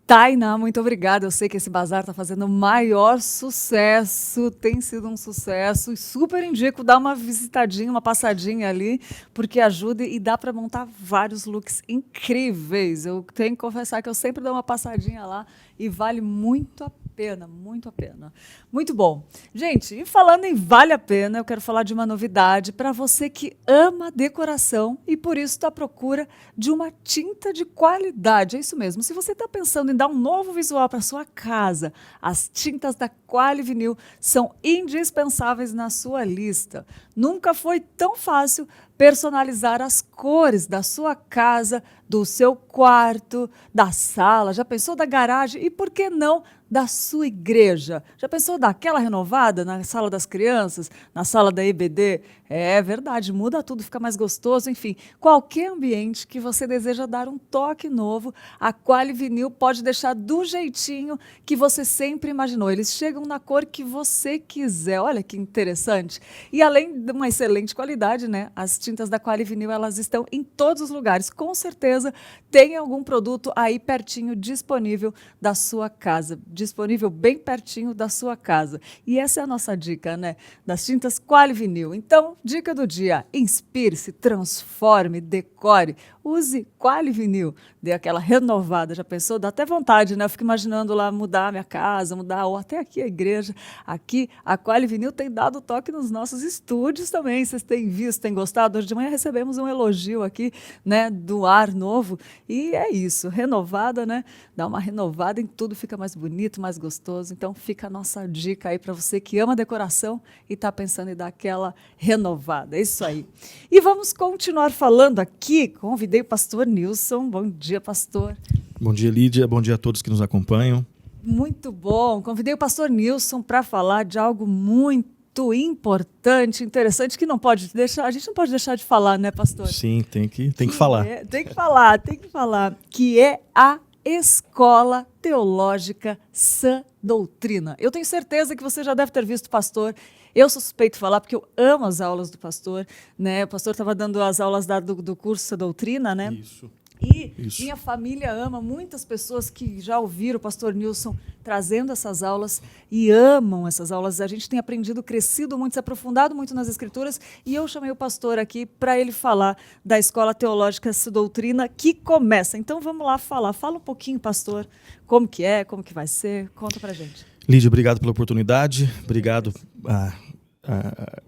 Tainá, muito obrigada. Eu sei que esse bazar está fazendo o maior sucesso, tem sido um sucesso. E super indico dar uma visitadinha, uma passadinha ali, porque ajuda e dá para montar vários looks incríveis. Eu tenho que confessar que eu sempre dou uma passadinha lá e vale muito a pena, muito a pena. Muito bom. Gente, e falando em vale a pena, eu quero falar de uma novidade para você que ama decoração e por isso está à procura de uma tinta de qualidade. É isso mesmo. Se você está pensando em dar um novo visual para sua casa, as tintas da Qualivinil são indispensáveis na sua lista. Nunca foi tão fácil personalizar as cores da sua casa, do seu quarto, da sala, já pensou da garagem e, por que não, da sua igreja? Já pensou daquela renovada na sala das crianças, na sala da EBD? É verdade, muda tudo, fica mais gostoso, enfim. Qualquer ambiente que você deseja dar um toque novo, a Qualivinil pode deixar do jeitinho que você sempre imaginou. Eles chegam na cor que você quiser. Olha que interessante. E além de uma excelente qualidade, né? As tintas da Qualivinil, elas estão em todos os lugares. Com certeza tem algum produto aí pertinho disponível da sua casa. Disponível bem pertinho da sua casa. E essa é a nossa dica, né? Das tintas Qualivinil. Então, dica do dia: inspire-se, transforme, decore, use Qualivinil, dê aquela renovada. Já pensou? Dá até vontade, né? Eu fico imaginando lá mudar a minha casa, mudar, ou até aqui a igreja. Aqui, a Qualivinil tem dado toque nos nossos estúdios também. Vocês têm visto, têm gostado? Hoje de manhã recebemos um elogio aqui, né, do ar novo. E é isso, renovada, né? Dá uma renovada em tudo, fica mais bonito, mais gostoso. Então, fica a nossa dica aí para você que ama decoração e está pensando em dar aquela renovada. É isso aí. E vamos continuar falando aqui. Convidei o pastor Nilson. Bom dia, pastor. Bom dia, Lídia. Bom dia a todos que nos acompanham. Muito bom. Convidei o pastor Nilson para falar de algo muito importante, interessante, que não pode deixar, a gente não pode deixar de falar, né, pastor? Sim, tem que falar. Tem que falar, que é a Escola Teológica Sã Doutrina. Eu tenho certeza que você já deve ter visto o pastor. Eu sou suspeito de falar porque eu amo as aulas do pastor, né? O pastor estava dando as aulas do curso Sã Doutrina, né? Isso. E Isso. minha família ama, muitas pessoas que já ouviram o pastor Nilson trazendo essas aulas e amam essas aulas. A gente tem aprendido, crescido muito, se aprofundado muito nas escrituras, e eu chamei o pastor aqui para ele falar da Escola Teológica Sã Doutrina, que começa. Então vamos lá falar. Fala um pouquinho, pastor, como que é, como que vai ser, conta pra gente. Lídia, obrigado pela oportunidade, obrigado a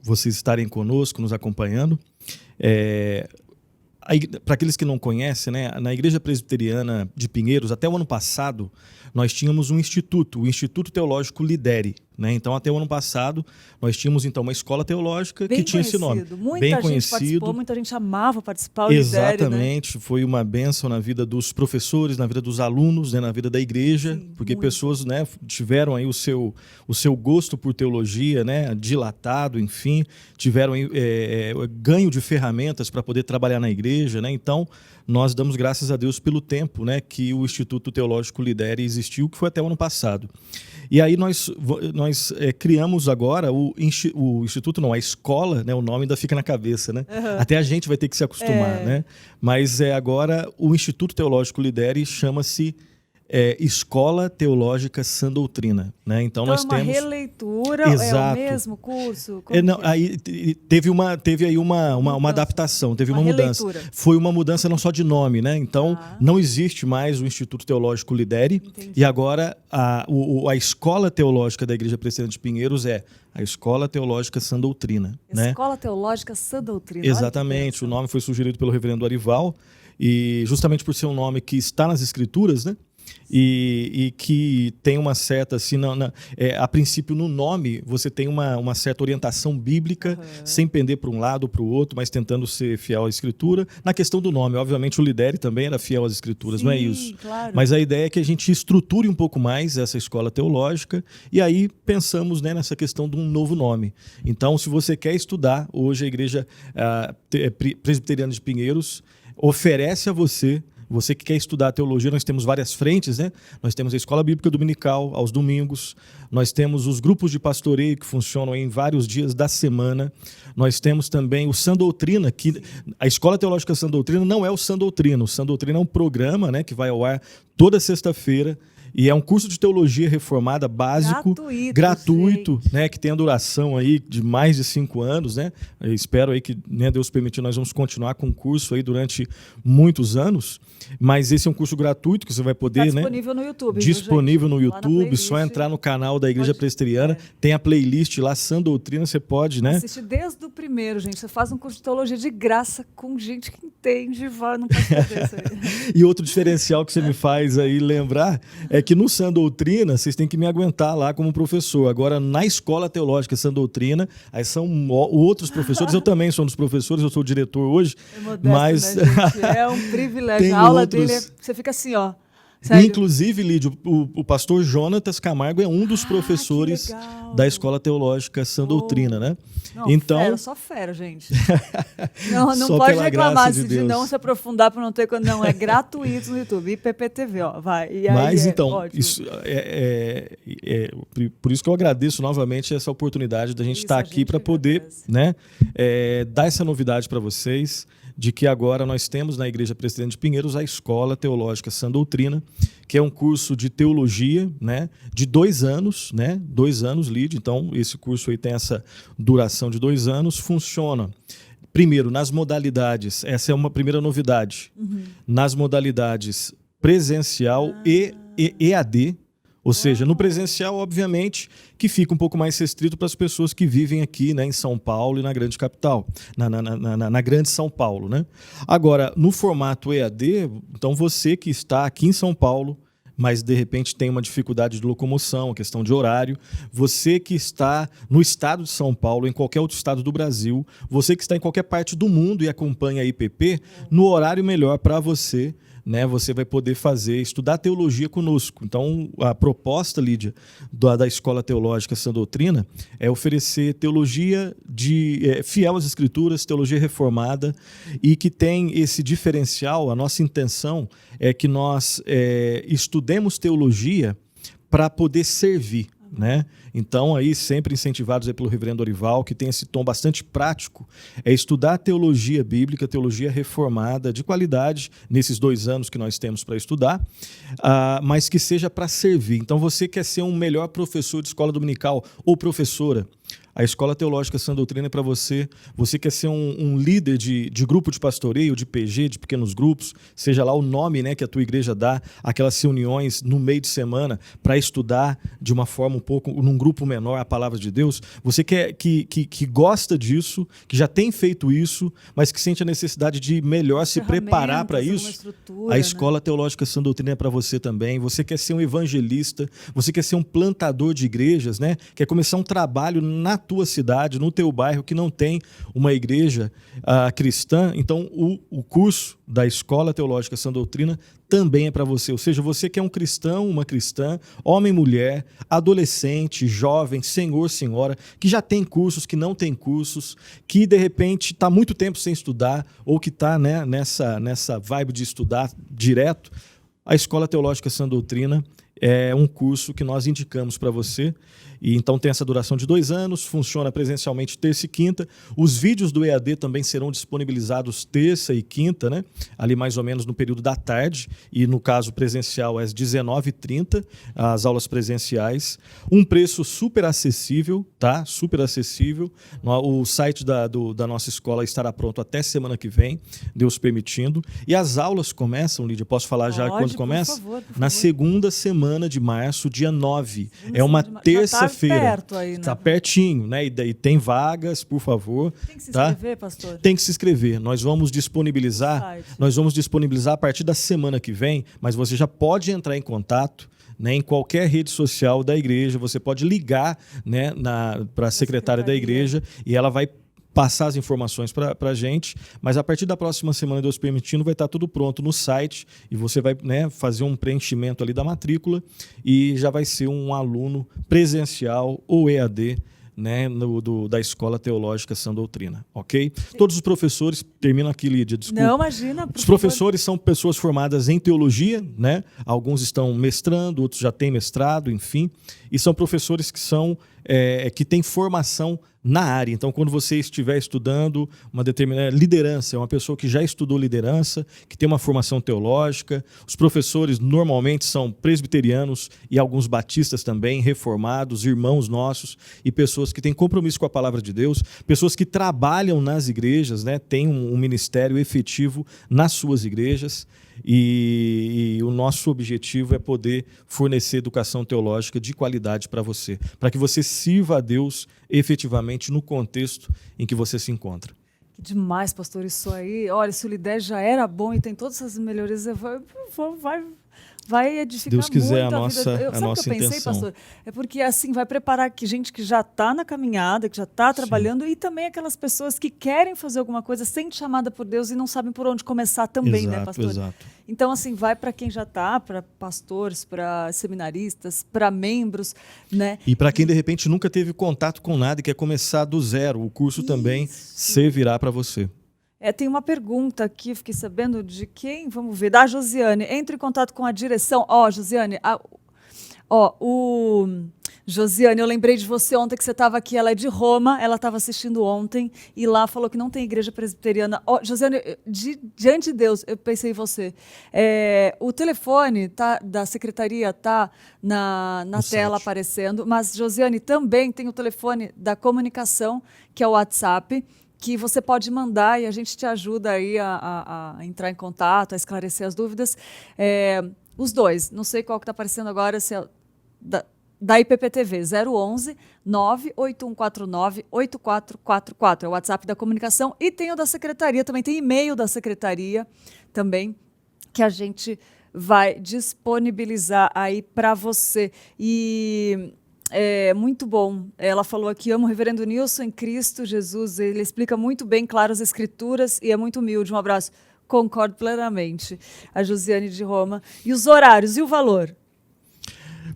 vocês estarem conosco, nos acompanhando. Para aqueles que não conhecem, né, na Igreja Presbiteriana de Pinheiros, até o ano passado, nós tínhamos um instituto, o Instituto Teológico Lidere. Né? Então, até o ano passado, nós tínhamos então uma escola teológica que tinha esse nome. Muita gente participou, muita gente amava participar. O Lidere, exatamente, né? Foi uma bênção na vida dos professores, na vida dos alunos, né, na vida da igreja, sim, porque muito. Pessoas, né, tiveram aí o seu gosto por teologia, né, dilatado, enfim, tiveram aí, ganho de ferramentas para poder trabalhar na igreja, né? Então, nós damos graças a Deus pelo tempo, né, que o Instituto Teológico Lidere existiu, que foi até o ano passado. E aí nós criamos agora o Instituto, não, a escola, né, o nome ainda fica na cabeça, né? Uhum. Até a gente vai ter que se acostumar, né? Mas agora o Instituto Teológico Lidere chama-se Escola Teológica Sã Doutrina, né? Então nós é uma temos releitura, Exato. é o mesmo curso? Como não, que é? aí teve aí uma adaptação, teve uma mudança. releitura. Foi uma mudança não só de nome, né? Então Ah. não existe mais o Instituto Teológico Lidere, Entendi. e agora a Escola Teológica da Igreja Presbiteriana de Pinheiros é a Escola Teológica Sã Doutrina, né? Escola Teológica Sã Doutrina. Olha que Exatamente, bênção. o nome foi sugerido pelo reverendo Arival, e justamente por ser um nome que está nas Escrituras, né? E que tem uma certa, assim, a princípio no nome você tem uma certa orientação bíblica, sem pender para um lado ou para o outro, mas tentando ser fiel à Escritura. Na questão do nome, obviamente o Lidere também era fiel às Escrituras, não é Sim, isso? claro. Mas a ideia é que a gente estruture um pouco mais essa escola teológica, e aí pensamos, né, nessa questão de um novo nome. Então, se você quer estudar, hoje a Igreja Presbiteriana de Pinheiros oferece a você que quer estudar teologia, nós temos várias frentes, né? Nós temos a Escola Bíblica Dominical aos domingos, nós temos os grupos de pastoreio que funcionam em vários dias da semana, nós temos também o Sã Doutrina, que a Escola Teológica Sã Doutrina não é o Sã Doutrina é um programa, né, que vai ao ar toda sexta-feira, e é um curso de teologia reformada básico, gratuito, né, que tem a duração aí de mais de 5 anos, né? Eu espero aí que, né, Deus permitir, nós vamos continuar com o curso aí durante muitos anos. Mas esse é um curso gratuito que você vai poder, Tá disponível no YouTube. Disponível no Lá na YouTube, playlist. só entrar no canal da Igreja Pode- Presbiteriana, tem a playlist lá, Sã Doutrina, você pode, né? Assiste desde o primeiro, gente. Você faz um curso de teologia de graça com gente que entende, vai, não pode perder isso aí. E outro diferencial que você me faz aí lembrar é que no Sã Doutrina vocês têm que me aguentar lá como professor. Agora, na Escola Teológica Sã Doutrina, aí são outros professores, eu também sou um dos professores, eu sou o diretor hoje, É modesto, mas... né, gente? É um privilégio. Tem A aula outros- dele, você fica assim, ó. Sério. Inclusive, Lídio, o pastor Jonatas Camargo é um dos Ah, professores que legal. da Escola Teológica Sã Doutrina, né? Não, Então, fera, só fera, gente. Não Só pode pela reclamar graça de de Deus. não se aprofundar para não ter quando não é gratuito no YouTube. IPPTV, ó, vai. E aí mas é então, ótimo. isso por isso que eu agradeço novamente essa oportunidade da gente Isso, estar a aqui gente para que poder, agradece. né, dar essa novidade para vocês, de que agora nós temos na Igreja Presbiteriana de Pinheiros a Escola Teológica Sã Doutrina, que é um curso de teologia, né, de 2 anos, né, 2 anos, Lídio. Então, esse curso aí tem essa duração de 2 anos, funciona. Primeiro, nas modalidades, essa é uma primeira novidade, nas modalidades presencial e EAD, ou seja, no presencial, obviamente, que fica um pouco mais restrito para as pessoas que vivem aqui, né, em São Paulo e na grande capital, na grande São Paulo, né? Agora, no formato EAD, então você que está aqui em São Paulo, mas de repente tem uma dificuldade de locomoção, questão de horário, você que está no estado de São Paulo, em qualquer outro estado do Brasil, você que está em qualquer parte do mundo e acompanha a IPP, no horário melhor para você, né, você vai poder estudar teologia conosco. Então, a proposta, Lídia, da Escola Teológica Sã Doutrina é oferecer teologia fiel às Escrituras, teologia reformada, e que tem esse diferencial. A nossa intenção é que nós estudemos teologia para poder servir, né? Então, aí, sempre incentivados aí pelo reverendo Orival, que tem esse tom bastante prático, é estudar teologia bíblica, teologia reformada, de qualidade, nesses 2 anos que nós temos para estudar, mas que seja para servir. Então, você quer ser um melhor professor de escola dominical ou professora, a Escola Teológica Sã Doutrina é para você. Você quer ser um líder de grupo de pastoreio, de PG, de pequenos grupos, seja lá o nome, né, que a tua igreja dá, aquelas reuniões no meio de semana para estudar de uma forma um pouco, num grupo menor, a palavra de Deus. Você que gosta disso, que já tem feito isso, mas que sente a necessidade de melhor se preparar para isso. A Escola Teológica Sã Doutrina é para você também. Você quer ser um evangelista, você quer ser um plantador de igrejas, né? Quer começar um trabalho na tua cidade, no teu bairro, que não tem uma igreja cristã. Então, o curso da Escola Teológica Sã Doutrina também é para você. Ou seja, você que é um cristão, uma cristã, homem, mulher, adolescente, jovem, senhor, senhora, que já tem cursos, que não tem cursos, que de repente está muito tempo sem estudar, ou que está, né, nessa vibe de estudar direto, a Escola Teológica Sã Doutrina é um curso que nós indicamos para você. E então tem essa duração de 2 anos, funciona presencialmente terça e quinta. Os vídeos do EAD também serão disponibilizados terça e quinta, né? Ali mais ou menos no período da tarde, e no caso presencial às 19h30, as aulas presenciais. Um preço super acessível, tá? Super acessível. O site da nossa escola estará pronto até semana que vem, Deus permitindo. E as aulas começam, Lídia, posso falar já quando começa? Por favor. Na segunda semana de março, dia 9. É uma terça-feira. Tá perto aí, né? Está pertinho, né? E daí tem vagas, por favor. Tem que se tá? inscrever, pastor? Tem que se inscrever. Nós vamos disponibilizar a partir da semana que vem, mas você já pode entrar em contato, né, em qualquer rede social da igreja. Você pode ligar, né, para a secretária da igreja e ela vai passar as informações para a gente, mas a partir da próxima semana, Deus permitindo, vai estar tudo pronto no site e você vai, né, fazer um preenchimento ali da matrícula e já vai ser um aluno presencial ou EAD, né, da Escola Teológica Sã Doutrina, ok? Todos os professores, termino aqui, Lídia, desculpa. Não, imagina. Os professores são pessoas formadas em teologia, né? Alguns estão mestrando, outros já têm mestrado, enfim, e são professores que que têm formação na área. Então, quando você estiver estudando uma determinada liderança, é uma pessoa que já estudou liderança, que tem uma formação teológica. Os professores normalmente são presbiterianos e alguns batistas também, reformados, irmãos nossos e pessoas que têm compromisso com a palavra de Deus, pessoas que trabalham nas igrejas, né, têm um ministério efetivo nas suas igrejas. E o nosso objetivo é poder fornecer educação teológica de qualidade para você, para que você sirva a Deus efetivamente no contexto em que você se encontra. Que demais, pastor, isso aí. Olha, se o LIDER já era bom e tem todas essas melhorias, vai edificar Deus quiser, muito a nossa, vida. a nossa Sabe o que eu pensei, intenção. pastor? É porque assim vai preparar gente que já está na caminhada, que já está trabalhando, e também aquelas pessoas que querem fazer alguma coisa, sente chamada por Deus e não sabem por onde começar também, né, pastor? Exato. Então, assim, vai para quem já está, para pastores, para seminaristas, para membros, né? E para quem, de repente, nunca teve contato com nada e quer começar do zero, o curso também servirá para você. Tem uma pergunta aqui, fiquei sabendo de quem, vamos ver, da Josiane. Entre em contato com a direção. Josiane, Josiane, eu lembrei de você ontem que você estava aqui, ela é de Roma, ela estava assistindo ontem e lá falou que não tem igreja presbiteriana. Josiane, diante de Deus, eu pensei em você. O telefone da secretaria está na tela aparecendo, mas, Josiane, também tem o telefone da comunicação, que é o WhatsApp, que você pode mandar e a gente te ajuda aí a entrar em contato, a esclarecer as dúvidas. Os dois, não sei qual que está aparecendo agora, se é da IPPTV, 011 98149 8444. É o WhatsApp da comunicação e tem o da secretaria, também tem e-mail da secretaria também, que a gente vai disponibilizar aí para você. E muito bom. Ela falou aqui, amo o reverendo Nilson em Cristo Jesus. Ele explica muito bem, claro, as escrituras e é muito humilde. Um abraço. Concordo plenamente. A Josiane de Roma. E os horários e o valor?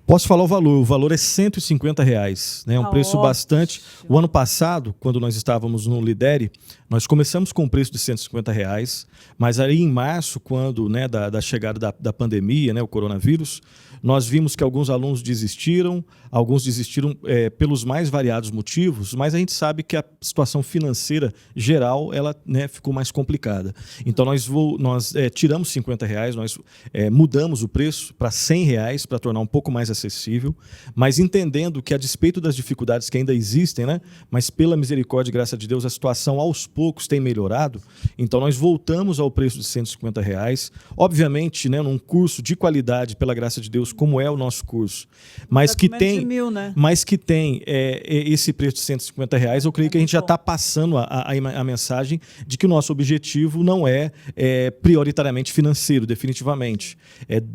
Posso falar o valor? O valor é R$150, né? Um preço ótimo. Bastante. O ano passado, quando nós estávamos no Lidere, nós começamos com o preço de R$150, mas aí em março, quando, né, da chegada da pandemia, né, o coronavírus, nós vimos que alguns alunos desistiram, alguns desistiram pelos mais variados motivos, mas a gente sabe que a situação financeira geral ela, né, ficou mais complicada. Então nós tiramos R$50, nós mudamos o preço para R$100 para tornar um pouco mais acessível, mas entendendo que a despeito das dificuldades que ainda existem, né, mas pela misericórdia e graça de Deus a situação aos poucos tem melhorado, então nós voltamos ao preço de R$150, obviamente, né, num curso de qualidade pela graça de Deus, como é o nosso curso, mas que tem, né? Esse preço de R$150, eu creio que a gente já está passando a mensagem de que o nosso objetivo não é prioritariamente financeiro, definitivamente.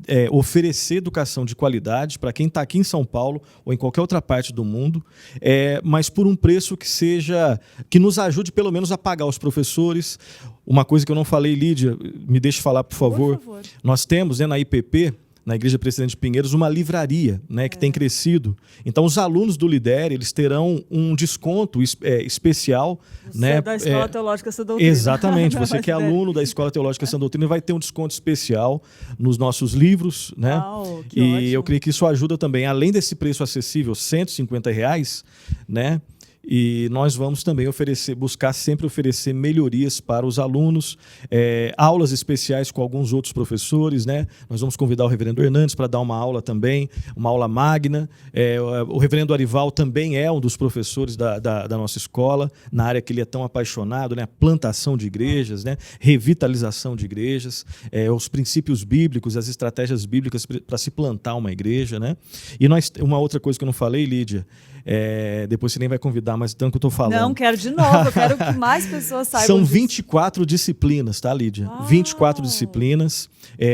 É oferecer educação de qualidade para quem está aqui em São Paulo ou em qualquer outra parte do mundo, mas por um preço que nos ajude pelo menos a pagar os professores. Uma coisa que eu não falei, Lídia, me deixe falar, por favor. Por favor. Nós temos, né, na IPP, na Igreja Presidente Pinheiros, uma livraria, né, que tem crescido. Então, os alunos do Lidere, eles terão um desconto especial. Você Né, é da Escola Teológica Sã Doutrina. Exatamente. Você que é aluno da Escola Teológica Sã Doutrina vai ter um desconto especial nos nossos livros. Né? Uau, que e ótimo. eu creio que isso ajuda também, além desse preço acessível, R$150, né? E nós vamos também buscar sempre oferecer melhorias para os alunos, aulas especiais com alguns outros professores, né? Nós vamos convidar o reverendo Hernandes para dar uma aula também, uma aula magna. O reverendo Arival também é um dos professores da nossa escola, na área que ele é tão apaixonado, né? Plantação de igrejas, né? Revitalização de igrejas, os princípios bíblicos, as estratégias bíblicas para se plantar uma igreja, né? E uma outra coisa que eu não falei, Lídia, depois você nem vai convidar, mas tanto que eu estou falando. Não, quero de novo, eu quero que mais pessoas saibam São disso. 24 disciplinas, tá, Lídia? Uau. 24 disciplinas,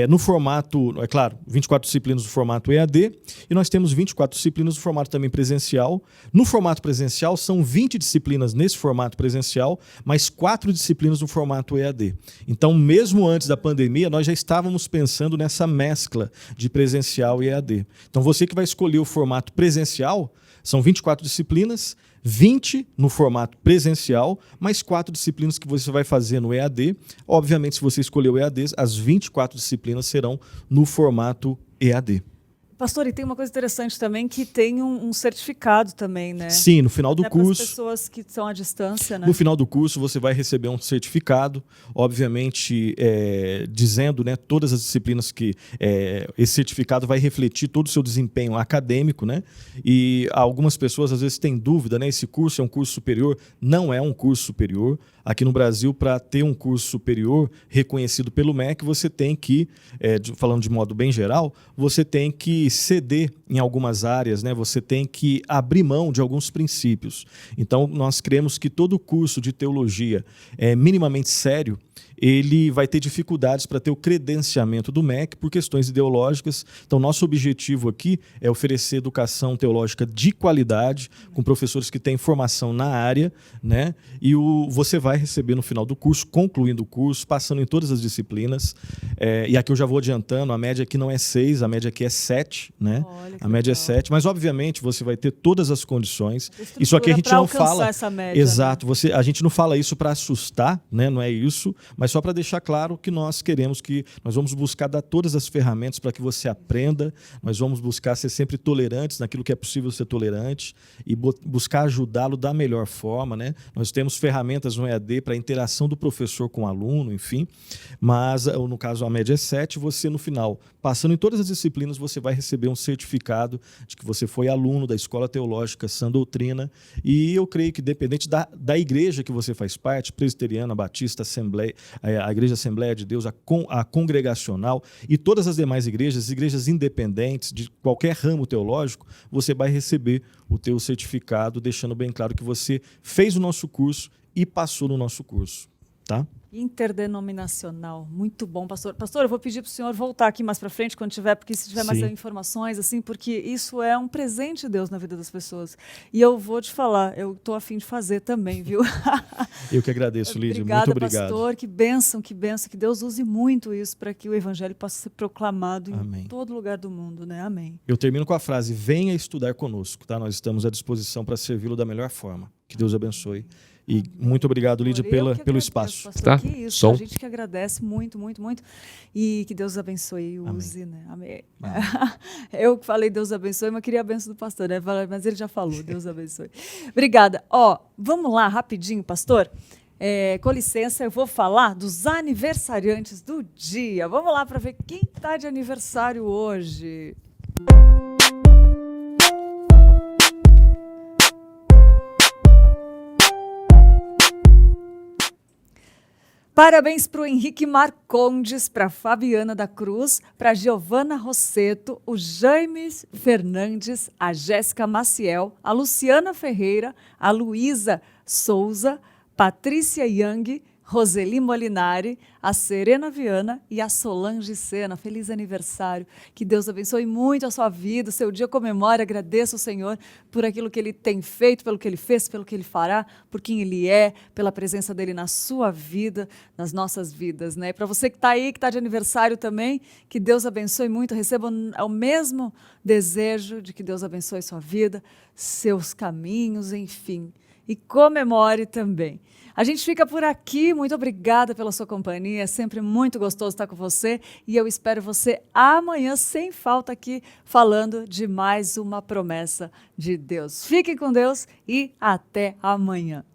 no formato, é claro, 24 disciplinas no formato EAD, e nós temos 24 disciplinas no formato também presencial. No formato presencial, são 20 disciplinas nesse formato presencial, mais 4 disciplinas no formato EAD. Então, mesmo antes da pandemia, nós já estávamos pensando nessa mescla de presencial e EAD. Então, você que vai escolher o formato presencial, são 24 disciplinas, 20 no formato presencial, mais 4 disciplinas que você vai fazer no EAD. Obviamente, se você escolher o EAD, as 24 disciplinas serão no formato EAD. Pastor, e tem uma coisa interessante também, que tem um certificado também, né? Sim, no final do Para as curso. pessoas que estão à distância, né? No final do curso, você vai receber um certificado, obviamente dizendo, né, todas as disciplinas que esse certificado vai refletir todo o seu desempenho acadêmico, né? E algumas pessoas às vezes têm dúvida, né? Esse curso é um curso superior? Não é um curso superior. Aqui no Brasil, para ter um curso superior reconhecido pelo MEC, você tem que, falando de modo bem geral, você tem que ceder em algumas áreas, né? Você tem que abrir mão de alguns princípios. Então, nós cremos que todo curso de teologia minimamente sério, ele vai ter dificuldades para ter o credenciamento do MEC por questões ideológicas. Então, nosso objetivo aqui é oferecer educação teológica de qualidade, com professores que têm formação na área, né? E você vai receber no final do curso, concluindo o curso, passando em todas as disciplinas. E aqui eu já vou adiantando, a média aqui não é 6, a média aqui é 7, né? Olha que A média legal. é 7, mas obviamente você vai ter todas as condições. Estrutura Isso aqui a gente pra não alcançar fala. essa média, Exato, a gente não fala isso para assustar, né? Não é isso, mas só para deixar claro que nós vamos buscar dar todas as ferramentas para que você aprenda, nós vamos buscar ser sempre tolerantes naquilo que é possível ser tolerante e buscar ajudá-lo da melhor forma, né? Nós temos ferramentas no EAD para a interação do professor com o aluno, enfim, mas no caso a média é 7, você no final, passando em todas as disciplinas, você vai receber um certificado de que você foi aluno da Escola Teológica Sã Doutrina, e eu creio que dependente da igreja que você faz parte, presbiteriana, batista, assembleia, a Igreja Assembleia de Deus, a congregacional e todas as demais igrejas independentes de qualquer ramo teológico, você vai receber o teu certificado, deixando bem claro que você fez o nosso curso e passou no nosso curso, tá? Interdenominacional, muito bom, pastor. Pastor, eu vou pedir para o senhor voltar aqui mais para frente quando tiver, porque se tiver mais Sim. informações, assim, porque isso é um presente de Deus na vida das pessoas. E eu vou te falar, eu estou a fim de fazer também, viu? Eu que agradeço, Lídia. Obrigada, Muito obrigado. pastor. Que bênção, que Deus use muito isso para que o evangelho possa ser proclamado Amém. em todo lugar do mundo, né? Amém. Eu termino com a frase: venha estudar conosco, tá? Nós estamos à disposição para servi-lo da melhor forma. Que Deus abençoe. E muito obrigado, Lídia, Eu que pelo agradeço, espaço. pastor. Tá? Que isso, Som. a gente que agradece muito, muito, muito. E que Deus abençoe e use, né? Amém. Eu que falei Deus abençoe, mas queria a benção do pastor, né? Mas ele já falou, Deus abençoe. Obrigada. Ó, vamos lá, rapidinho, pastor. Com licença, eu vou falar dos aniversariantes do dia. Vamos lá para ver quem está de aniversário hoje. Parabéns para o Henrique Marcondes, para a Fabiana da Cruz, para a Giovana Rosseto, o James Fernandes, a Jéssica Maciel, a Luciana Ferreira, a Luísa Souza, Patrícia Young, Roseli Molinari, a Serena Viana e a Solange Sena. Feliz aniversário. Que Deus abençoe muito a sua vida, o seu dia. Comemore, agradeça ao Senhor por aquilo que Ele tem feito, pelo que Ele fez, pelo que Ele fará, por quem Ele é, pela presença dEle na sua vida, nas nossas vidas, né? E para você que está aí, que está de aniversário também, que Deus abençoe muito, receba o mesmo desejo de que Deus abençoe sua vida, seus caminhos, enfim. E comemore também. A gente fica por aqui. Muito obrigada pela sua companhia. É sempre muito gostoso estar com você. E eu espero você amanhã, sem falta, aqui, falando de mais uma promessa de Deus. Fiquem com Deus e até amanhã.